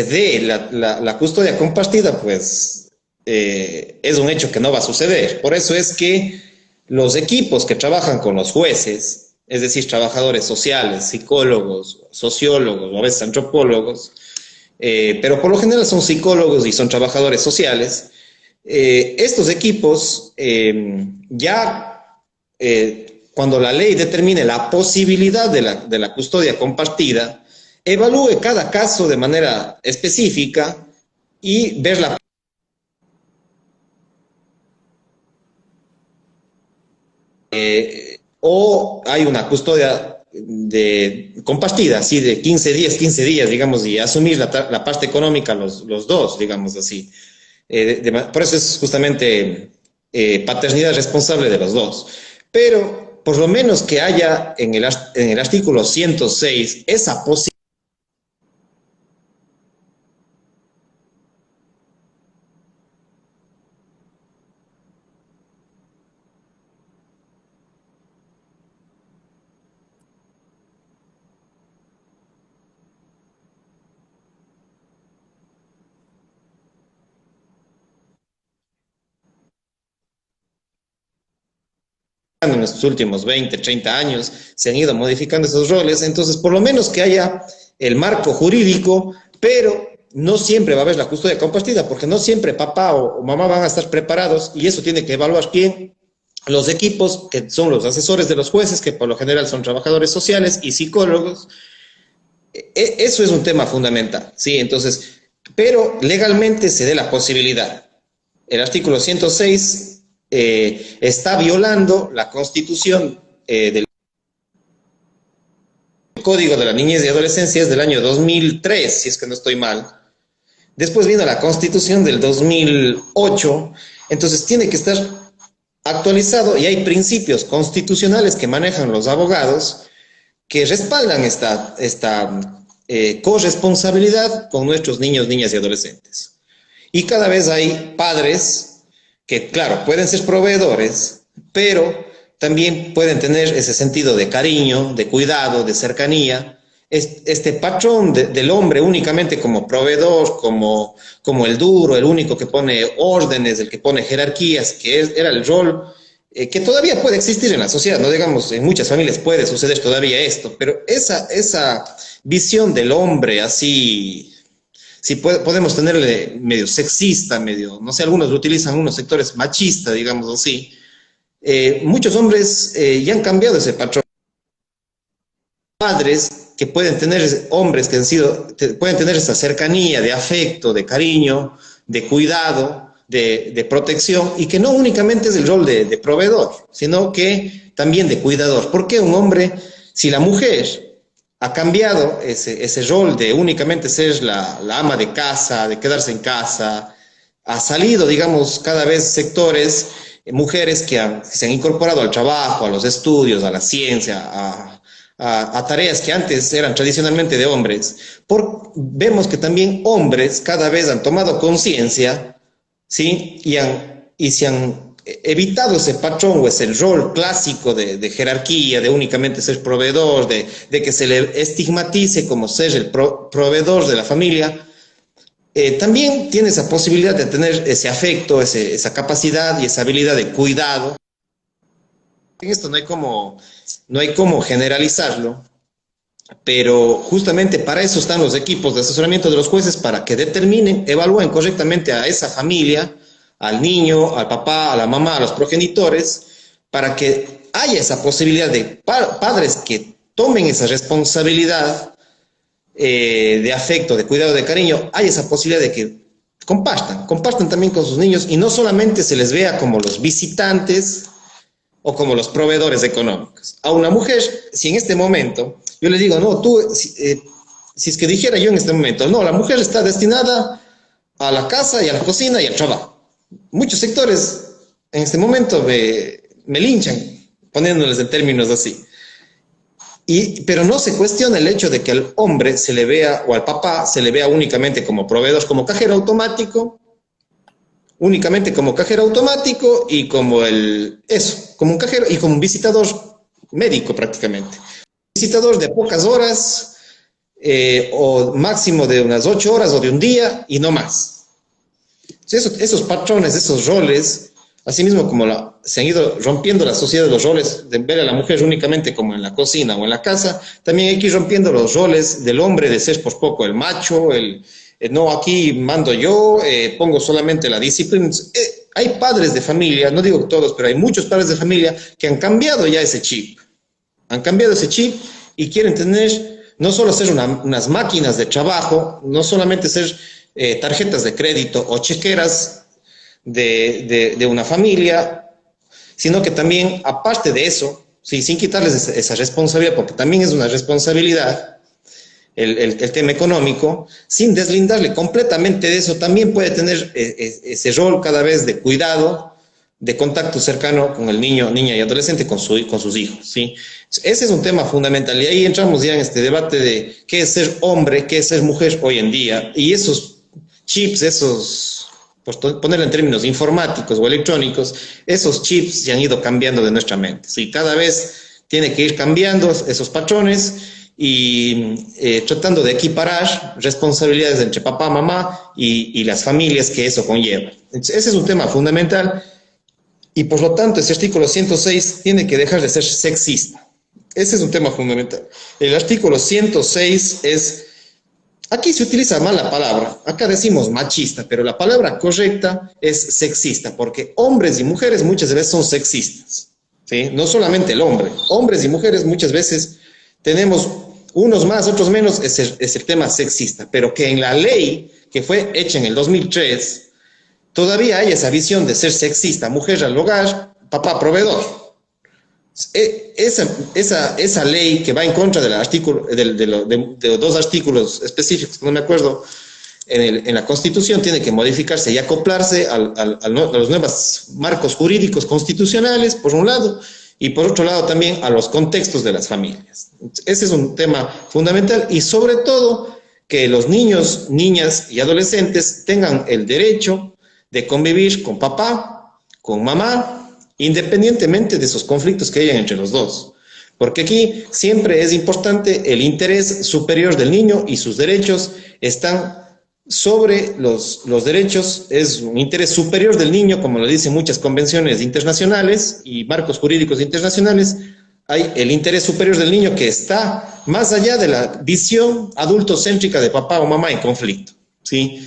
Speaker 2: dé la custodia compartida, pues es un hecho que no va a suceder. Por eso es que los equipos que trabajan con los jueces, es decir, trabajadores sociales, psicólogos, sociólogos, a veces antropólogos, pero por lo general son psicólogos y son trabajadores sociales, estos equipos cuando la ley determine la posibilidad de la custodia compartida, evalúe cada caso de manera específica y ver la o hay una custodia compartida, así de 15 días, digamos, y asumir la parte económica los dos, digamos así. Por eso es justamente paternidad responsable de los dos. Pero por lo menos que haya en el artículo 106 esa posibilidad en estos últimos 20, 30 años, se han ido modificando esos roles, entonces por lo menos que haya el marco jurídico, pero no siempre va a haber la custodia compartida, porque no siempre papá o mamá van a estar preparados y eso tiene que evaluar quién, los equipos, que son los asesores de los jueces, que por lo general son trabajadores sociales y psicólogos. Eso es un tema fundamental, ¿sí? Entonces, pero legalmente se dé la posibilidad. El artículo 106 está violando la Constitución del Código de la Niñez y Adolescencia, es del año 2003, si es que no estoy mal. Después vino la Constitución del 2008, entonces tiene que estar actualizado y hay principios constitucionales que manejan los abogados que respaldan esta corresponsabilidad con nuestros niños, niñas y adolescentes. Y cada vez hay padres que, claro, pueden ser proveedores, pero también pueden tener ese sentido de cariño, de cuidado, de cercanía. Este patrón del hombre únicamente como proveedor, como el duro, el único que pone órdenes, el que pone jerarquías, que era el rol que todavía puede existir en la sociedad, no digamos, en muchas familias puede suceder todavía esto, pero esa visión del hombre así, si podemos tenerle medio sexista, medio, no sé, algunos lo utilizan en unos sectores machista, digamos así, muchos hombres ya han cambiado ese patrón. Padres que pueden tener, hombres que pueden tener esa cercanía de afecto, de cariño, de cuidado, de protección, y que no únicamente es el rol de proveedor, sino que también de cuidador. ¿Por qué un hombre, si la mujer ha cambiado ese rol de únicamente ser la ama de casa, de quedarse en casa, ha salido, digamos, cada vez sectores, mujeres que se han incorporado al trabajo, a los estudios, a la ciencia, a tareas que antes eran tradicionalmente de hombres, vemos que también hombres cada vez han tomado conciencia, ¿sí? Y se han evitado ese patrón o ese rol clásico de jerarquía, de únicamente ser proveedor, de que se le estigmatice como ser el proveedor de la familia. También tiene esa posibilidad de tener ese afecto, esa capacidad y esa habilidad de cuidado. En esto no hay como generalizarlo, pero justamente para eso están los equipos de asesoramiento de los jueces, para que determinen, evalúen correctamente a esa familia, al niño, al papá, a la mamá, a los progenitores, para que haya esa posibilidad de padres que tomen esa responsabilidad de afecto, de cuidado, de cariño, hay esa posibilidad de que compartan también con sus niños y no solamente se les vea como los visitantes o como los proveedores económicos. A una mujer, si en este momento, yo le digo, no, si es que dijera yo en este momento, no, la mujer está destinada a la casa y a la cocina y al trabajo. Muchos sectores en este momento me linchan, poniéndoles en términos así. Pero no se cuestiona el hecho de que al hombre se le vea, o al papá se le vea únicamente como proveedor, como cajero automático, únicamente como cajero automático y como como un cajero y como un visitador médico prácticamente. Visitador de pocas horas, o máximo de unas 8 horas o de un día y no más. Esos patrones, esos roles, asimismo como se han ido rompiendo la sociedad de los roles de ver a la mujer únicamente como en la cocina o en la casa, también hay que ir rompiendo los roles del hombre de ser por poco el macho, no, aquí mando yo, pongo solamente la disciplina. Hay padres de familia, no digo todos, pero hay muchos padres de familia que han cambiado ya ese chip. Han cambiado ese chip y quieren tener, no solo ser unas máquinas de trabajo, no solamente ser tarjetas de crédito o chequeras de una familia, sino que también, aparte de eso, sí, sin quitarles esa responsabilidad, porque también es una responsabilidad, el tema económico, sin deslindarle completamente de eso, también puede tener ese rol cada vez de cuidado, de contacto cercano con el niño, niña y adolescente, con sus hijos, ¿sí? Ese es un tema fundamental y ahí entramos ya en este debate de qué es ser hombre, qué es ser mujer hoy en día, y esos chips, por ponerlo en términos informáticos o electrónicos, esos chips se han ido cambiando de nuestra mente, ¿sí? Cada vez tiene que ir cambiando esos patrones y tratando de equiparar responsabilidades entre papá, mamá y las familias que eso conlleva. Entonces, ese es un tema fundamental y por lo tanto ese artículo 106 tiene que dejar de ser sexista. Ese es un tema fundamental. El artículo 106 es... Aquí se utiliza mal la palabra, acá decimos machista, pero la palabra correcta es sexista, porque hombres y mujeres muchas veces son sexistas, ¿sí? No solamente el hombre, hombres y mujeres muchas veces tenemos unos más, otros menos, es el tema sexista, pero que en la ley que fue hecha en el 2003, todavía hay esa visión de ser sexista, mujer al hogar, papá proveedor. Esa ley que va en contra del artículo, de dos artículos específicos, no me acuerdo, en la Constitución, tiene que modificarse y acoplarse a los nuevos marcos jurídicos constitucionales, por un lado, y por otro lado también a los contextos de las familias. Ese es un tema fundamental y sobre todo que los niños, niñas y adolescentes tengan el derecho de convivir con papá, con mamá, independientemente de esos conflictos que hayan entre los dos. Porque aquí siempre es importante el interés superior del niño y sus derechos están sobre los derechos, es un interés superior del niño, como lo dicen muchas convenciones internacionales y marcos jurídicos internacionales, hay el interés superior del niño que está más allá de la visión adultocéntrica de papá o mamá en conflicto, ¿sí?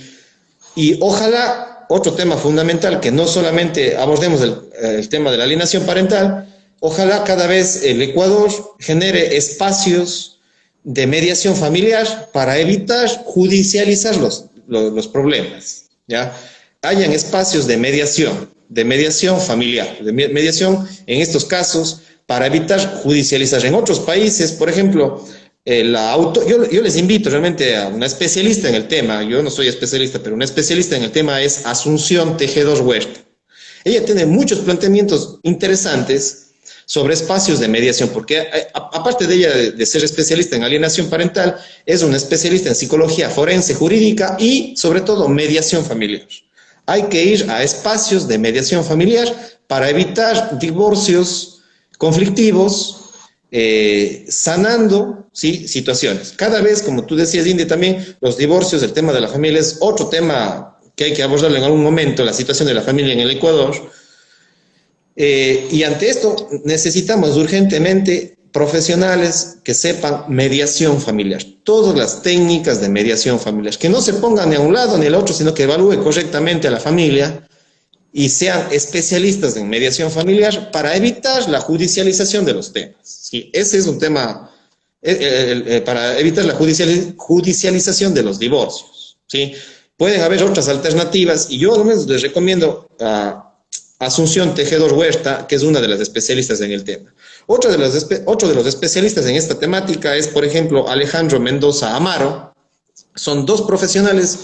Speaker 2: Y ojalá... Otro tema fundamental, que no solamente abordemos el tema de la alienación parental, ojalá cada vez el Ecuador genere espacios de mediación familiar para evitar judicializar los problemas, ¿ya? Hayan espacios de mediación familiar, de mediación en estos casos para evitar judicializar. En otros países, por ejemplo, yo les invito realmente a una especialista en el tema, yo no soy especialista, pero una especialista en el tema es Asunción Tejedor Huerta. Ella tiene muchos planteamientos interesantes sobre espacios de mediación, porque aparte de ella de ser especialista en alienación parental, es una especialista en psicología forense jurídica y sobre todo mediación familiar. Hay que ir a espacios de mediación familiar para evitar divorcios conflictivos, sanando, ¿sí?, situaciones. Cada vez, como tú decías, Indy, también los divorcios, el tema de la familia es otro tema que hay que abordarlo en algún momento, la situación de la familia en el Ecuador. Y ante esto necesitamos urgentemente profesionales que sepan mediación familiar, todas las técnicas de mediación familiar, que no se pongan ni a un lado ni al otro, sino que evalúe correctamente a la familia y sean especialistas en mediación familiar para evitar la judicialización de los temas. ¿Sí? Ese es un tema para evitar la judicialización de los divorcios. ¿Sí? Pueden haber otras alternativas y yo al menos les recomiendo a Asunción Tejedor Huerta, que es una de las especialistas en el tema. Otro de los especialistas en esta temática es, por ejemplo, Alejandro Mendoza Amaro. Son dos profesionales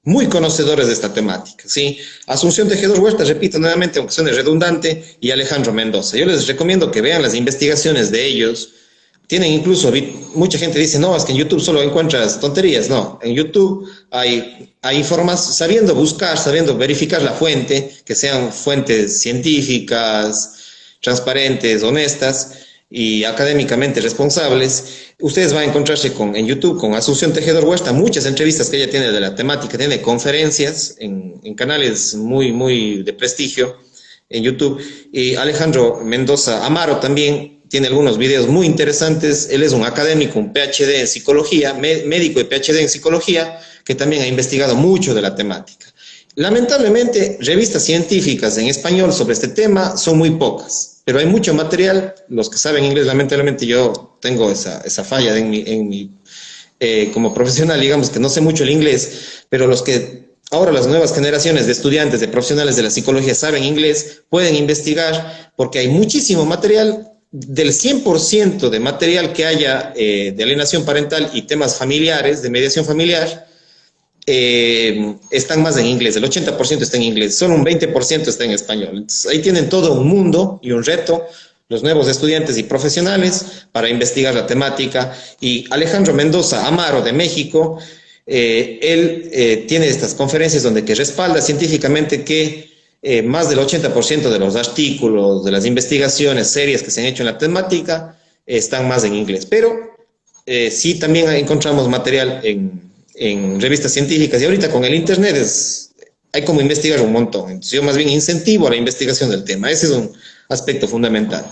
Speaker 2: muy conocedores de esta temática, ¿sí? Asunción Tejedor Huerta, repito nuevamente, aunque suene redundante, y Alejandro Mendoza. Yo les recomiendo que vean las investigaciones de ellos. Tienen incluso, mucha gente dice, no, es que en YouTube solo encuentras tonterías. No, en YouTube hay información, sabiendo buscar, sabiendo verificar la fuente, que sean fuentes científicas, transparentes, honestas y académicamente responsables. Ustedes van a encontrarse en YouTube con Asunción Tejedor Huerta, muchas entrevistas que ella tiene de la temática, tiene conferencias en canales muy de prestigio en YouTube. Y Alejandro Mendoza Amaro también tiene algunos videos muy interesantes. Él es un académico, un PhD en psicología, médico y PhD en psicología, que también ha investigado mucho de la temática. Lamentablemente, revistas científicas en español sobre este tema son muy pocas, pero hay mucho material. Los que saben inglés, lamentablemente yo tengo esa falla como profesional, digamos que no sé mucho el inglés, pero ahora las nuevas generaciones de estudiantes, de profesionales de la psicología saben inglés, pueden investigar, porque hay muchísimo material. Del 100% de material que haya de alienación parental y temas familiares, de mediación familiar, están más en inglés, el 80% está en inglés, solo un 20% está en español. Entonces, ahí tienen todo un mundo y un reto los nuevos estudiantes y profesionales para investigar la temática. Y Alejandro Mendoza Amaro de México, él tiene estas conferencias donde que respalda científicamente que más del 80% de los artículos, de las investigaciones serias que se han hecho en la temática, están más en inglés. Pero sí también encontramos material en revistas científicas y ahorita con el Internet hay como investigar un montón. Entonces yo más bien incentivo a la investigación del tema. Ese es un aspecto fundamental.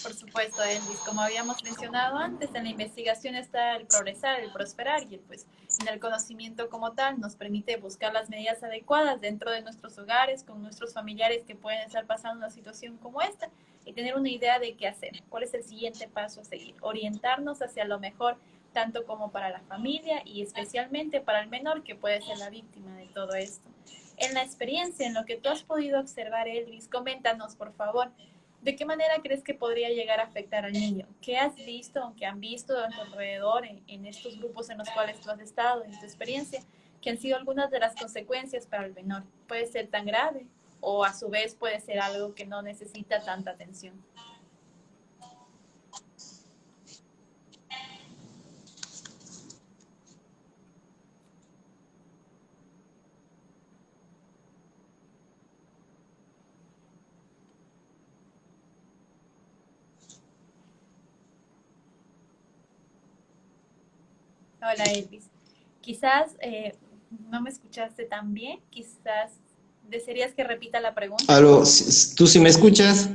Speaker 1: Por supuesto, Elvis, como habíamos mencionado antes, en la investigación está el progresar, el prosperar y pues en el conocimiento como tal nos permite buscar las medidas adecuadas dentro de nuestros hogares, con nuestros familiares que pueden estar pasando una situación como esta y tener una idea de qué hacer, cuál es el siguiente paso a seguir, orientarnos hacia lo mejor tanto como para la familia y especialmente para el menor que puede ser la víctima de todo esto. En la experiencia, en lo que tú has podido observar, Elvis, coméntanos por favor. ¿De qué manera crees que podría llegar a afectar al niño? ¿Qué has visto o qué han visto a tu alrededor en estos grupos en los cuales tú has estado, en tu experiencia, que han sido algunas de las consecuencias para el menor? Puede ser tan grave o a su vez puede ser algo que no necesita tanta atención. Hola Elvis. Quizás no me escuchaste tan bien, quizás desearías que repita la pregunta.
Speaker 2: Aló, ¿tú sí me escuchas?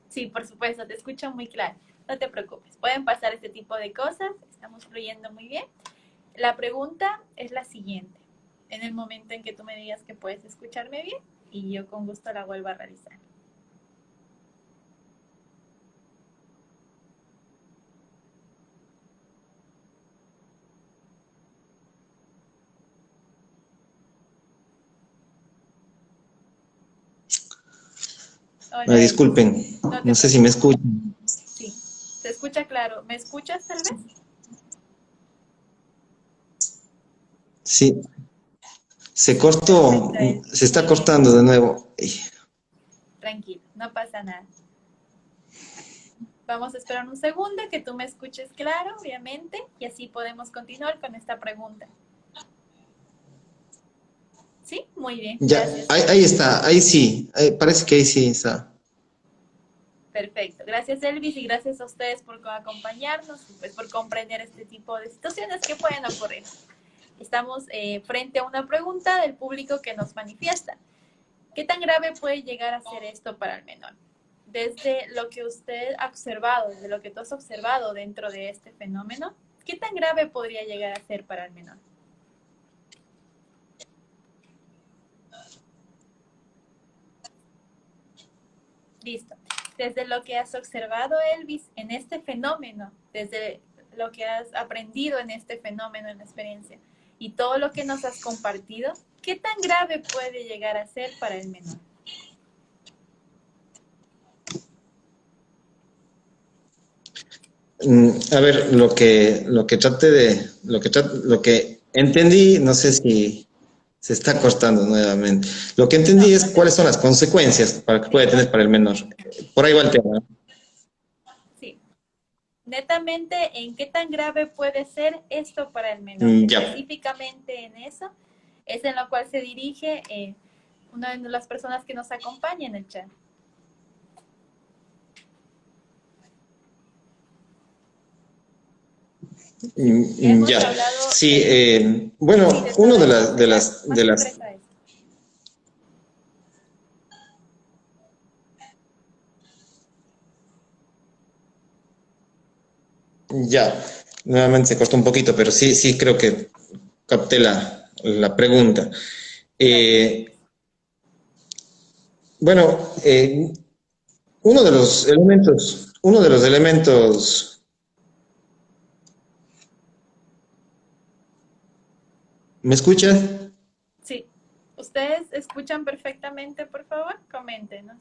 Speaker 1: Sí, por supuesto, te escucho muy claro. No te preocupes, pueden pasar este tipo de cosas, estamos fluyendo muy bien. La pregunta es la siguiente. En el momento en que tú me digas que puedes escucharme bien, y yo con gusto la vuelvo a realizar. Hola, Elvis.
Speaker 2: Disculpen,
Speaker 1: No te
Speaker 2: no sé si me
Speaker 1: preocupes.
Speaker 2: escuchan.
Speaker 1: Sí, se escucha claro. ¿Me escuchas tal vez?
Speaker 2: Sí, se
Speaker 1: Sí,
Speaker 2: cortó,
Speaker 1: perfecto, Elvis.
Speaker 2: se está
Speaker 1: Muy bien.
Speaker 2: cortando de nuevo.
Speaker 1: Tranquilo, no pasa nada. Vamos a esperar un segundo que tú me escuches claro, obviamente, y así podemos continuar con esta pregunta. Sí, muy bien,
Speaker 2: Ya,
Speaker 1: gracias.
Speaker 2: ahí está, ahí sí, parece que ahí sí está.
Speaker 1: Perfecto. Gracias, Elvis, y gracias a ustedes por acompañarnos y pues por comprender este tipo de situaciones que pueden ocurrir. Estamos frente a una pregunta del público que nos manifiesta. ¿Qué tan grave puede llegar a ser esto para el menor? Desde lo que usted ha observado, desde lo que tú has observado dentro de este fenómeno, ¿qué tan grave podría llegar a ser para el menor? Listo. Desde lo que has observado, Elvis, en este fenómeno, desde lo que has aprendido en este fenómeno, en la experiencia, y todo lo que nos has compartido, ¿qué tan grave puede llegar a ser para el menor?
Speaker 2: A ver, lo que entendí, no sé si se está cortando nuevamente. Lo que entendí
Speaker 1: No,
Speaker 2: es
Speaker 1: no te
Speaker 2: cuáles son las
Speaker 1: preocupes.
Speaker 2: consecuencias para que
Speaker 1: Sí,
Speaker 2: puede tener para el menor. Por ahí va el tema.
Speaker 1: sí. Netamente, ¿en qué tan grave puede ser esto para el menor?
Speaker 2: Ya.
Speaker 1: Específicamente en eso, es en lo cual se dirige una de las personas que nos acompaña en el chat. Hemos
Speaker 2: Ya.
Speaker 1: hablado
Speaker 2: Sí,
Speaker 1: sí,
Speaker 2: bueno,
Speaker 1: de todo
Speaker 2: uno
Speaker 1: esto. Es
Speaker 2: de
Speaker 1: más
Speaker 2: las,
Speaker 1: concreto a esto.
Speaker 2: ya, nuevamente se cortó un poquito, pero sí, sí creo que capté la pregunta.
Speaker 1: Gracias,
Speaker 2: Eh,
Speaker 1: Elvis.
Speaker 2: bueno, uno de los elementos, ¿me escuchas?
Speaker 1: Sí. ¿Ustedes escuchan perfectamente, por favor? Coméntenos.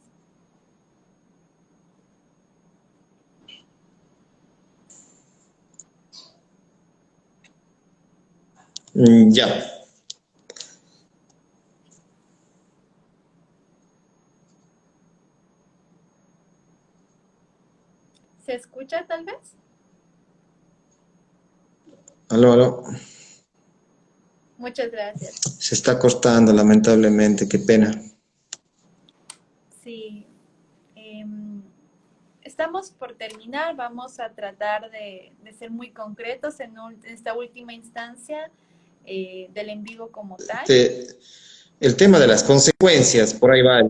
Speaker 2: Ya.
Speaker 1: ¿Se escucha tal vez?
Speaker 2: Aló, aló.
Speaker 1: Muchas gracias.
Speaker 2: Se está cortando, lamentablemente, qué pena.
Speaker 1: Sí. Estamos por terminar, vamos a tratar de ser muy concretos en esta última instancia del en vivo como tal.
Speaker 2: El tema de las consecuencias, por ahí va.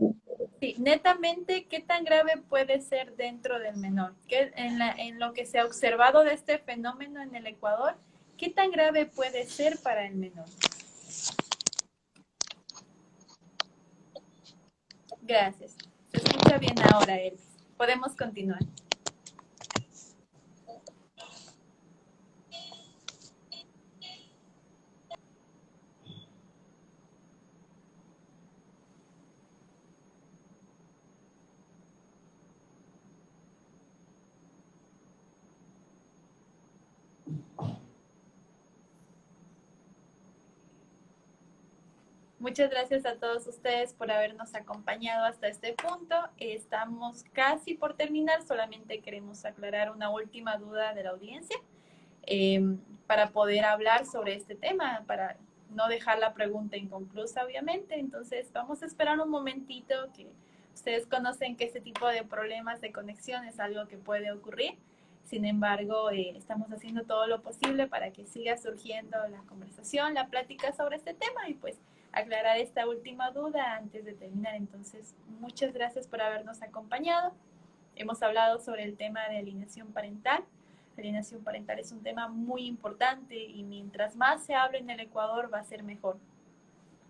Speaker 1: Sí, netamente, ¿qué tan grave puede ser dentro del menor? En lo que se ha observado de este fenómeno en el Ecuador, ¿qué tan grave puede ser para el menor? Gracias. Se escucha bien ahora, Elvis. Podemos continuar. Muchas gracias a todos ustedes por habernos acompañado hasta este punto. Estamos casi por terminar, solamente queremos aclarar una última duda de la audiencia para poder hablar sobre este tema, para no dejar la pregunta inconclusa, obviamente. Entonces, vamos a esperar un momentito, que ustedes conocen que este tipo de problemas de conexión es algo que puede ocurrir. Sin embargo, estamos haciendo todo lo posible para que siga surgiendo la conversación, la plática sobre este tema y pues aclarar esta última duda antes de terminar. Entonces, muchas gracias por habernos acompañado. Hemos hablado sobre el tema de alienación parental. La alienación parental es un tema muy importante y mientras más se hable en el Ecuador va a ser mejor.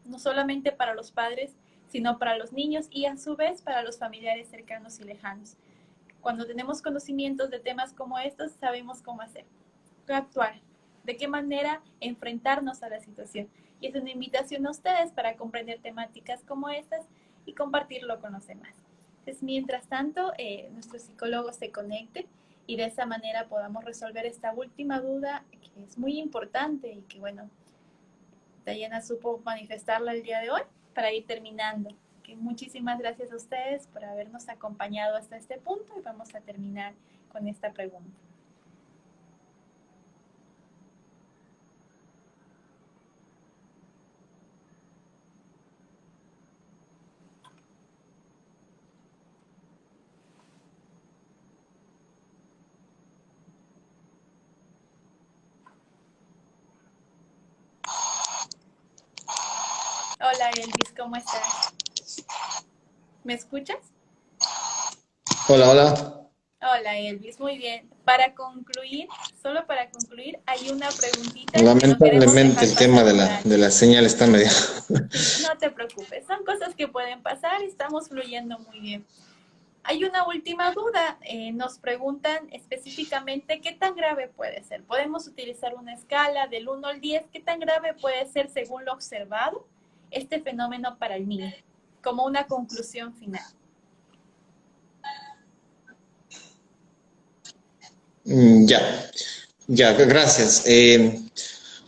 Speaker 1: No solamente para los padres, sino para los niños y a su vez para los familiares cercanos y lejanos. Cuando tenemos conocimientos de temas como estos, sabemos cómo hacer, cómo actuar, de qué manera enfrentarnos a la situación. Y es una invitación a ustedes para comprender temáticas como estas y compartirlo con los demás. Entonces, mientras tanto, nuestro psicólogo se conecte y de esa manera podamos resolver esta última duda que es muy importante y que, bueno, Dayana supo manifestarla el día de hoy para ir terminando. Que muchísimas gracias a ustedes por habernos acompañado hasta este punto y vamos a terminar con esta pregunta. Hola Elvis, ¿cómo estás? ¿Me escuchas?
Speaker 2: Hola, hola.
Speaker 1: Hola Elvis, muy bien. Para concluir, solo para concluir, hay una preguntita que no queremos
Speaker 2: Lamentablemente
Speaker 1: dejar
Speaker 2: el tema
Speaker 1: pasar por alto.
Speaker 2: de la señal está medio...
Speaker 1: Sí, no te preocupes, son cosas que pueden pasar y estamos fluyendo muy bien. Hay una última duda, nos preguntan específicamente qué tan grave puede ser. Podemos utilizar una escala del 1 al 10, qué tan grave puede ser según lo observado este fenómeno para el niño, como una conclusión final.
Speaker 2: Ya, gracias.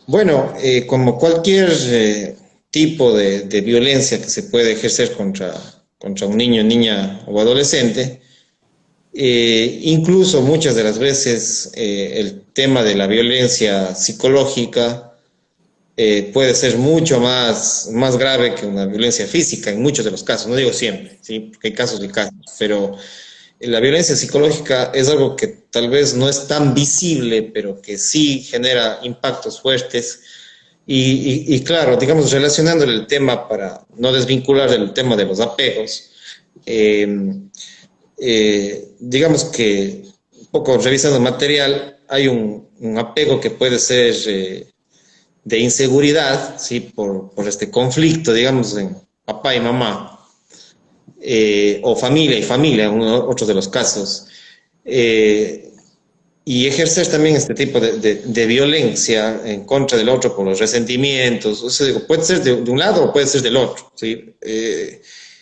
Speaker 2: Bueno, como cualquier tipo de violencia que se puede ejercer contra un niño, niña o adolescente, incluso muchas de las veces el tema de la violencia psicológica puede ser mucho más grave que una violencia física en muchos de los casos, no digo siempre, ¿sí? Porque hay casos y casos, pero la violencia psicológica es algo que tal vez no es tan visible, pero que sí genera impactos fuertes. Y claro, digamos, relacionando el tema para no desvincular el tema de los apegos, eh, digamos que un poco revisando el material, hay un apego que puede ser de inseguridad, ¿sí? Por este conflicto, digamos, en papá y mamá, o familia y familia, otros de los casos, y ejercer también este tipo de violencia en contra del otro por los resentimientos, o sea, digo, puede ser de un lado o puede ser del otro, ¿sí?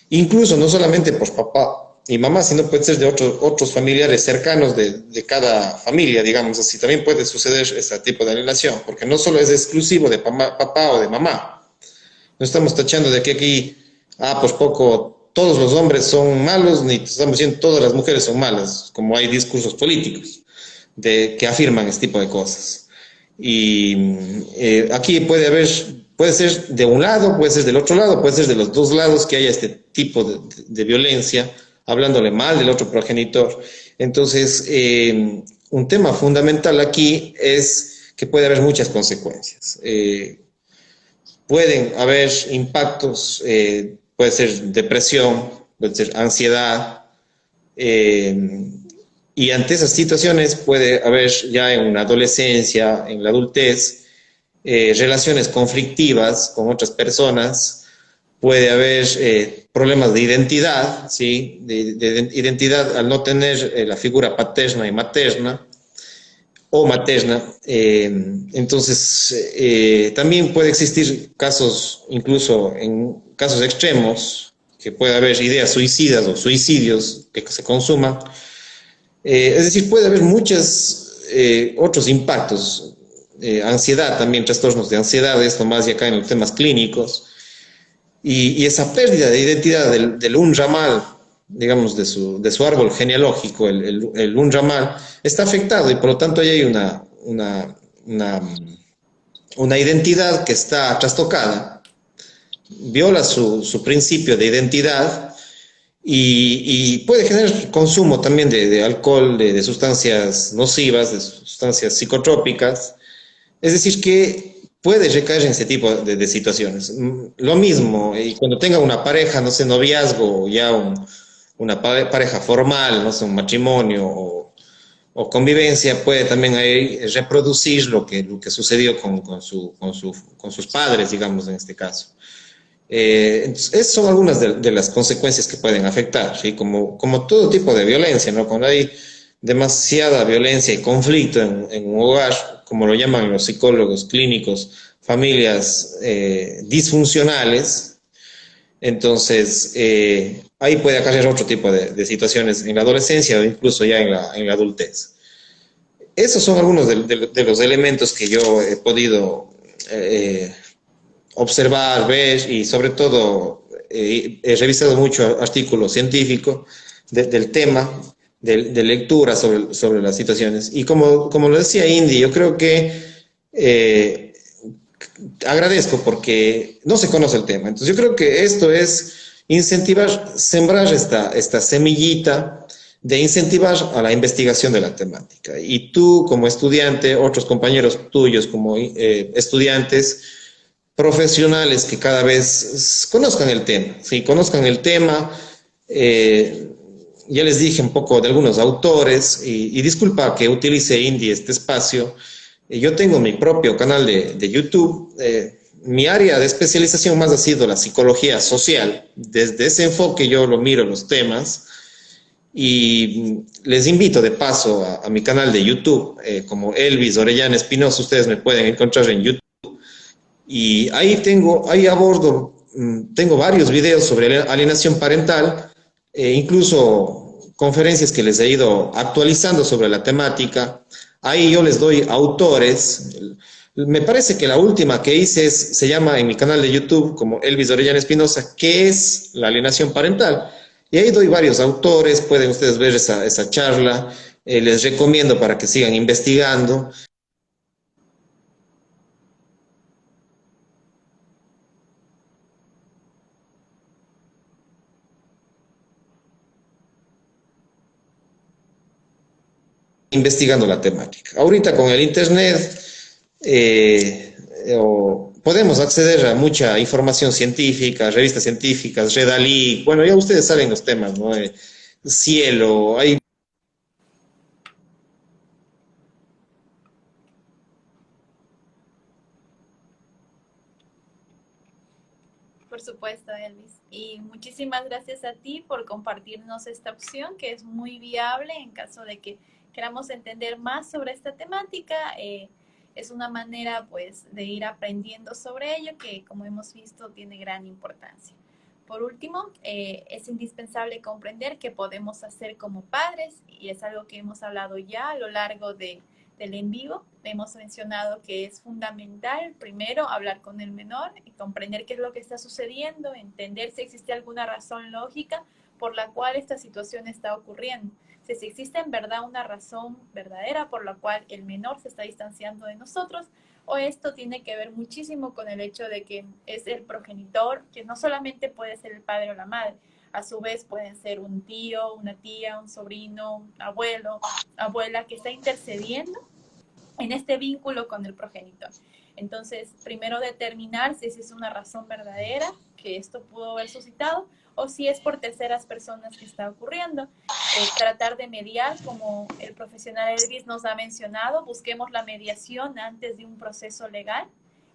Speaker 2: Incluso no solamente por papá y mamá, sino puede ser de otros familiares cercanos de cada familia, digamos así. También puede suceder ese tipo de alienación, porque no solo es exclusivo de papá o de mamá. No estamos tachando de que aquí, pues poco, todos los hombres son malos, ni estamos diciendo todas las mujeres son malas, como hay discursos políticos que afirman este tipo de cosas. Y aquí puede ser de un lado, puede ser del otro lado, puede ser de los dos lados que haya este tipo de violencia, hablándole mal del otro progenitor. Entonces, un tema fundamental aquí es que puede haber muchas consecuencias. Pueden haber impactos, puede ser depresión, puede ser ansiedad, eh, y ante esas situaciones puede haber ya en una adolescencia, en la adultez, relaciones conflictivas con otras personas, puede haber problemas de identidad, ¿sí? De identidad al no tener la figura paterna y materna, o materna. Entonces, también puede existir casos, incluso en casos extremos, que puede haber ideas suicidas o suicidios que se consuman. Es decir, puede haber muchos otros impactos. Ansiedad también, trastornos de ansiedad, esto más ya acá en los temas clínicos. Y esa pérdida de identidad del un ramal, digamos, de su árbol genealógico, el un ramal, está afectado y por lo tanto ahí hay una, una identidad que está trastocada, viola su principio de identidad y puede generar consumo también de alcohol, de sustancias nocivas, de sustancias psicotrópicas. Es decir, que puede recaer en ese tipo de situaciones. Lo mismo, y cuando tenga una pareja, no sé, noviazgo, o ya una pareja formal, no sé, un matrimonio o convivencia, puede también ahí reproducir lo que sucedió con sus padres, digamos, en este caso. Entonces, esas son algunas de las consecuencias que pueden afectar, ¿sí? Como todo tipo de violencia, ¿no? Cuando hay demasiada violencia y conflicto en un hogar, como lo llaman los psicólogos clínicos, familias disfuncionales, entonces ahí puede acarrear otro tipo de situaciones en la adolescencia o incluso ya en la adultez. Esos son algunos de los elementos que yo he podido observar, ver y sobre todo he revisado mucho artículos científicos del tema, de lectura sobre las situaciones. Y como lo decía Indy, yo creo que eh, agradezco porque no se conoce el tema. Entonces yo creo que esto es incentivar, sembrar esta semillita de incentivar a la investigación de la temática. Y tú como estudiante, otros compañeros tuyos como estudiantes, profesionales que cada vez conozcan el tema, ¿sí? Conozcan el tema. eh, ya les dije un poco de algunos autores y disculpa que utilice Indy este espacio. Yo tengo mi propio canal de YouTube. Mi área de especialización más ha sido la psicología social. Desde ese enfoque yo lo miro los temas y les invito de paso a mi canal de YouTube, como Elvis Orellana Espinosa. Ustedes me pueden encontrar en YouTube. Y ahí abordo, tengo varios videos sobre alienación parental, incluso conferencias que les he ido actualizando sobre la temática. Ahí yo les doy autores. Me parece que la última que hice se llama en mi canal de YouTube como Elvis Orellana Espinosa, ¿qué es la alienación parental? Y ahí doy varios autores, pueden ustedes ver esa charla. Les recomiendo para que sigan investigando. Investigando la temática. Ahorita con el Internet podemos acceder a mucha información científica, revistas científicas, Redalí, bueno, ya ustedes saben los temas, ¿no? Cielo, hay
Speaker 1: Por supuesto, Elvis. Y muchísimas gracias a ti por compartirnos esta opción que es muy viable en caso de que queramos entender más sobre esta temática. Es una manera pues de ir aprendiendo sobre ello que como hemos visto tiene gran importancia. por último, es indispensable comprender qué podemos hacer como padres, y es algo que hemos hablado ya a lo largo del en vivo. Hemos mencionado que es fundamental, primero, hablar con el menor y comprender qué es lo que está sucediendo, entender si existe alguna razón lógica por la cual esta situación está ocurriendo. Si existe en verdad una razón verdadera por la cual el menor se está distanciando de nosotros, o esto tiene que ver muchísimo con el hecho de que es el progenitor, que no solamente puede ser el padre o la madre, a su vez pueden ser un tío, una tía, un sobrino, un abuelo, abuela, que está intercediendo en este vínculo con el progenitor. Entonces, primero determinar si es una razón verdadera que esto pudo haber suscitado o si es por terceras personas que está ocurriendo. Tratar de mediar, como el profesional Elvis nos ha mencionado, busquemos la mediación antes de un proceso legal.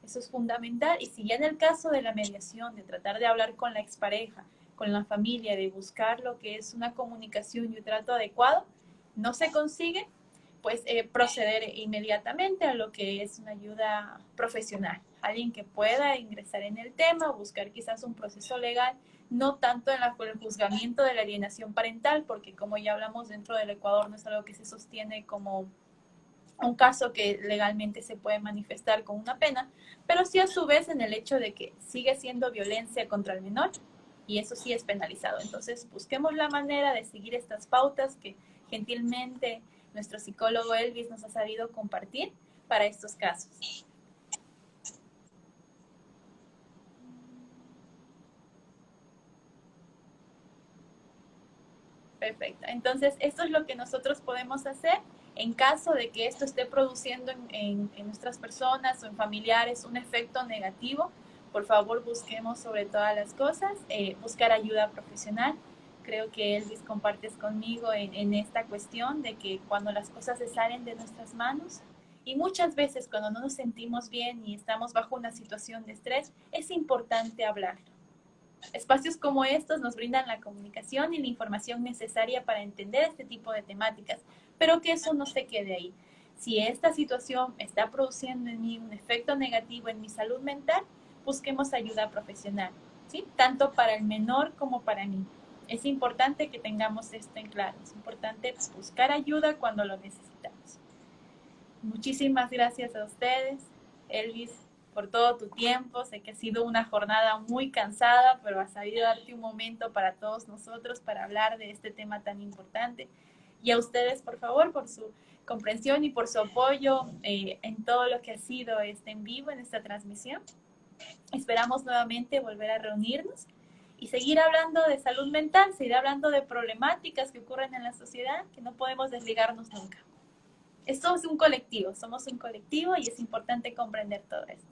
Speaker 1: Eso es fundamental. Y si ya en el caso de la mediación, de tratar de hablar con la expareja, con la familia, de buscar lo que es una comunicación y un trato adecuado, no se consigue, pues proceder inmediatamente a lo que es una ayuda profesional. Alguien que pueda ingresar en el tema, buscar quizás un proceso legal, no tanto en el juzgamiento de la alienación parental, porque como ya hablamos, dentro del Ecuador no es algo que se sostiene como un caso que legalmente se puede manifestar con una pena, pero sí a su vez en el hecho de que sigue siendo violencia contra el menor, y eso sí es penalizado. Entonces busquemos la manera de seguir estas pautas que gentilmente nuestro psicólogo Elvis nos ha sabido compartir para estos casos. Perfecto. Entonces, esto es lo que nosotros podemos hacer en caso de que esto esté produciendo en nuestras personas o en familiares un efecto negativo. Por favor, busquemos sobre todas las cosas, buscar ayuda profesional. Creo que Elvis compartes conmigo en esta cuestión de que cuando las cosas se salen de nuestras manos, y muchas veces cuando no nos sentimos bien y estamos bajo una situación de estrés, es importante hablar. Espacios como estos nos brindan la comunicación y la información necesaria para entender este tipo de temáticas, pero que eso no se quede ahí. Si esta situación está produciendo en mí un efecto negativo en mi salud mental, busquemos ayuda profesional, ¿sí? Tanto para el menor como para mí. Es importante que tengamos esto en claro. Es importante buscar ayuda cuando lo necesitamos. Muchísimas gracias a ustedes, Elvis, por todo tu tiempo. Sé que ha sido una jornada muy cansada, pero has sabido darte un momento para todos nosotros para hablar de este tema tan importante. Y a ustedes, por favor, por su comprensión y por su apoyo en todo lo que ha sido este en vivo, en esta transmisión. Esperamos nuevamente volver a reunirnos y seguir hablando de salud mental, seguir hablando de problemáticas que ocurren en la sociedad, que no podemos desligarnos nunca. Esto es un colectivo, somos un colectivo y es importante comprender todo esto.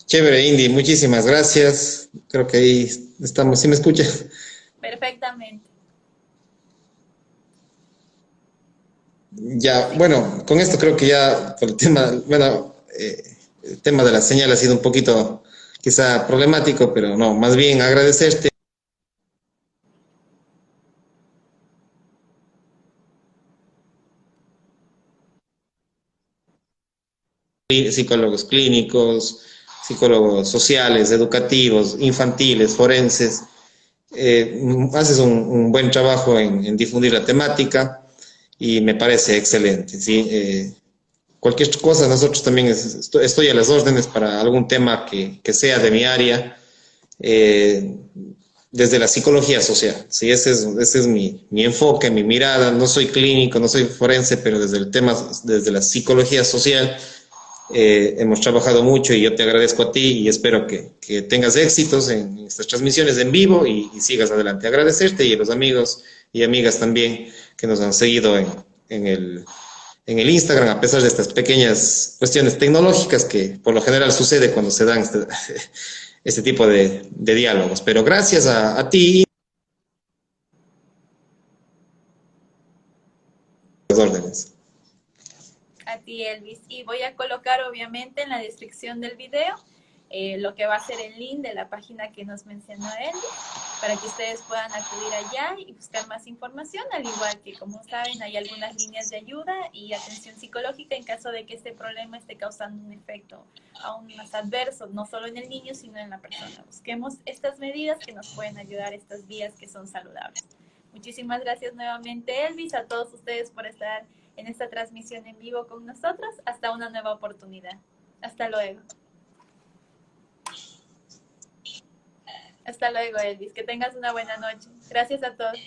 Speaker 2: Chévere, Indy, muchísimas gracias. Creo que ahí estamos. ¿Sí me escuchas?
Speaker 1: Perfectamente.
Speaker 2: Ya, bueno, con esto creo que ya por el tema, bueno, el tema de la señal ha sido un poquito quizá problemático, pero no, más bien agradecerte. Psicólogos clínicos, psicólogos sociales, educativos, infantiles, forenses. Haces un buen trabajo en difundir la temática y me parece excelente, ¿sí? Cualquier cosa, nosotros también estoy a las órdenes para algún tema que sea de mi área, eh, desde la psicología social, ¿sí? Ese es mi enfoque, mi mirada. No soy clínico, no soy forense, pero desde el tema, desde la psicología social, hemos trabajado mucho y yo te agradezco a ti y espero que tengas éxitos en estas transmisiones en vivo y sigas adelante. Agradecerte y a los amigos y amigas también que nos han seguido en el Instagram, a pesar de estas pequeñas cuestiones tecnológicas que por lo general sucede cuando se dan este tipo de diálogos. Pero gracias a ti. Las órdenes.
Speaker 1: A ti, Elvis. Y voy a colocar obviamente en la descripción del video lo que va a ser el link de la página que nos mencionó Elvis. para que ustedes puedan acudir allá y buscar más información, al igual que, como saben, hay algunas líneas de ayuda y atención psicológica en caso de que este problema esté causando un efecto aún más adverso, no solo en el niño, sino en la persona. Busquemos estas medidas que nos pueden ayudar, estas vías que son saludables. Muchísimas gracias nuevamente, Elvis, a todos ustedes por estar en esta transmisión en vivo con nosotros. Hasta una nueva oportunidad. Hasta luego. Hasta luego, Elvis. Que tengas una buena noche. Gracias a todos.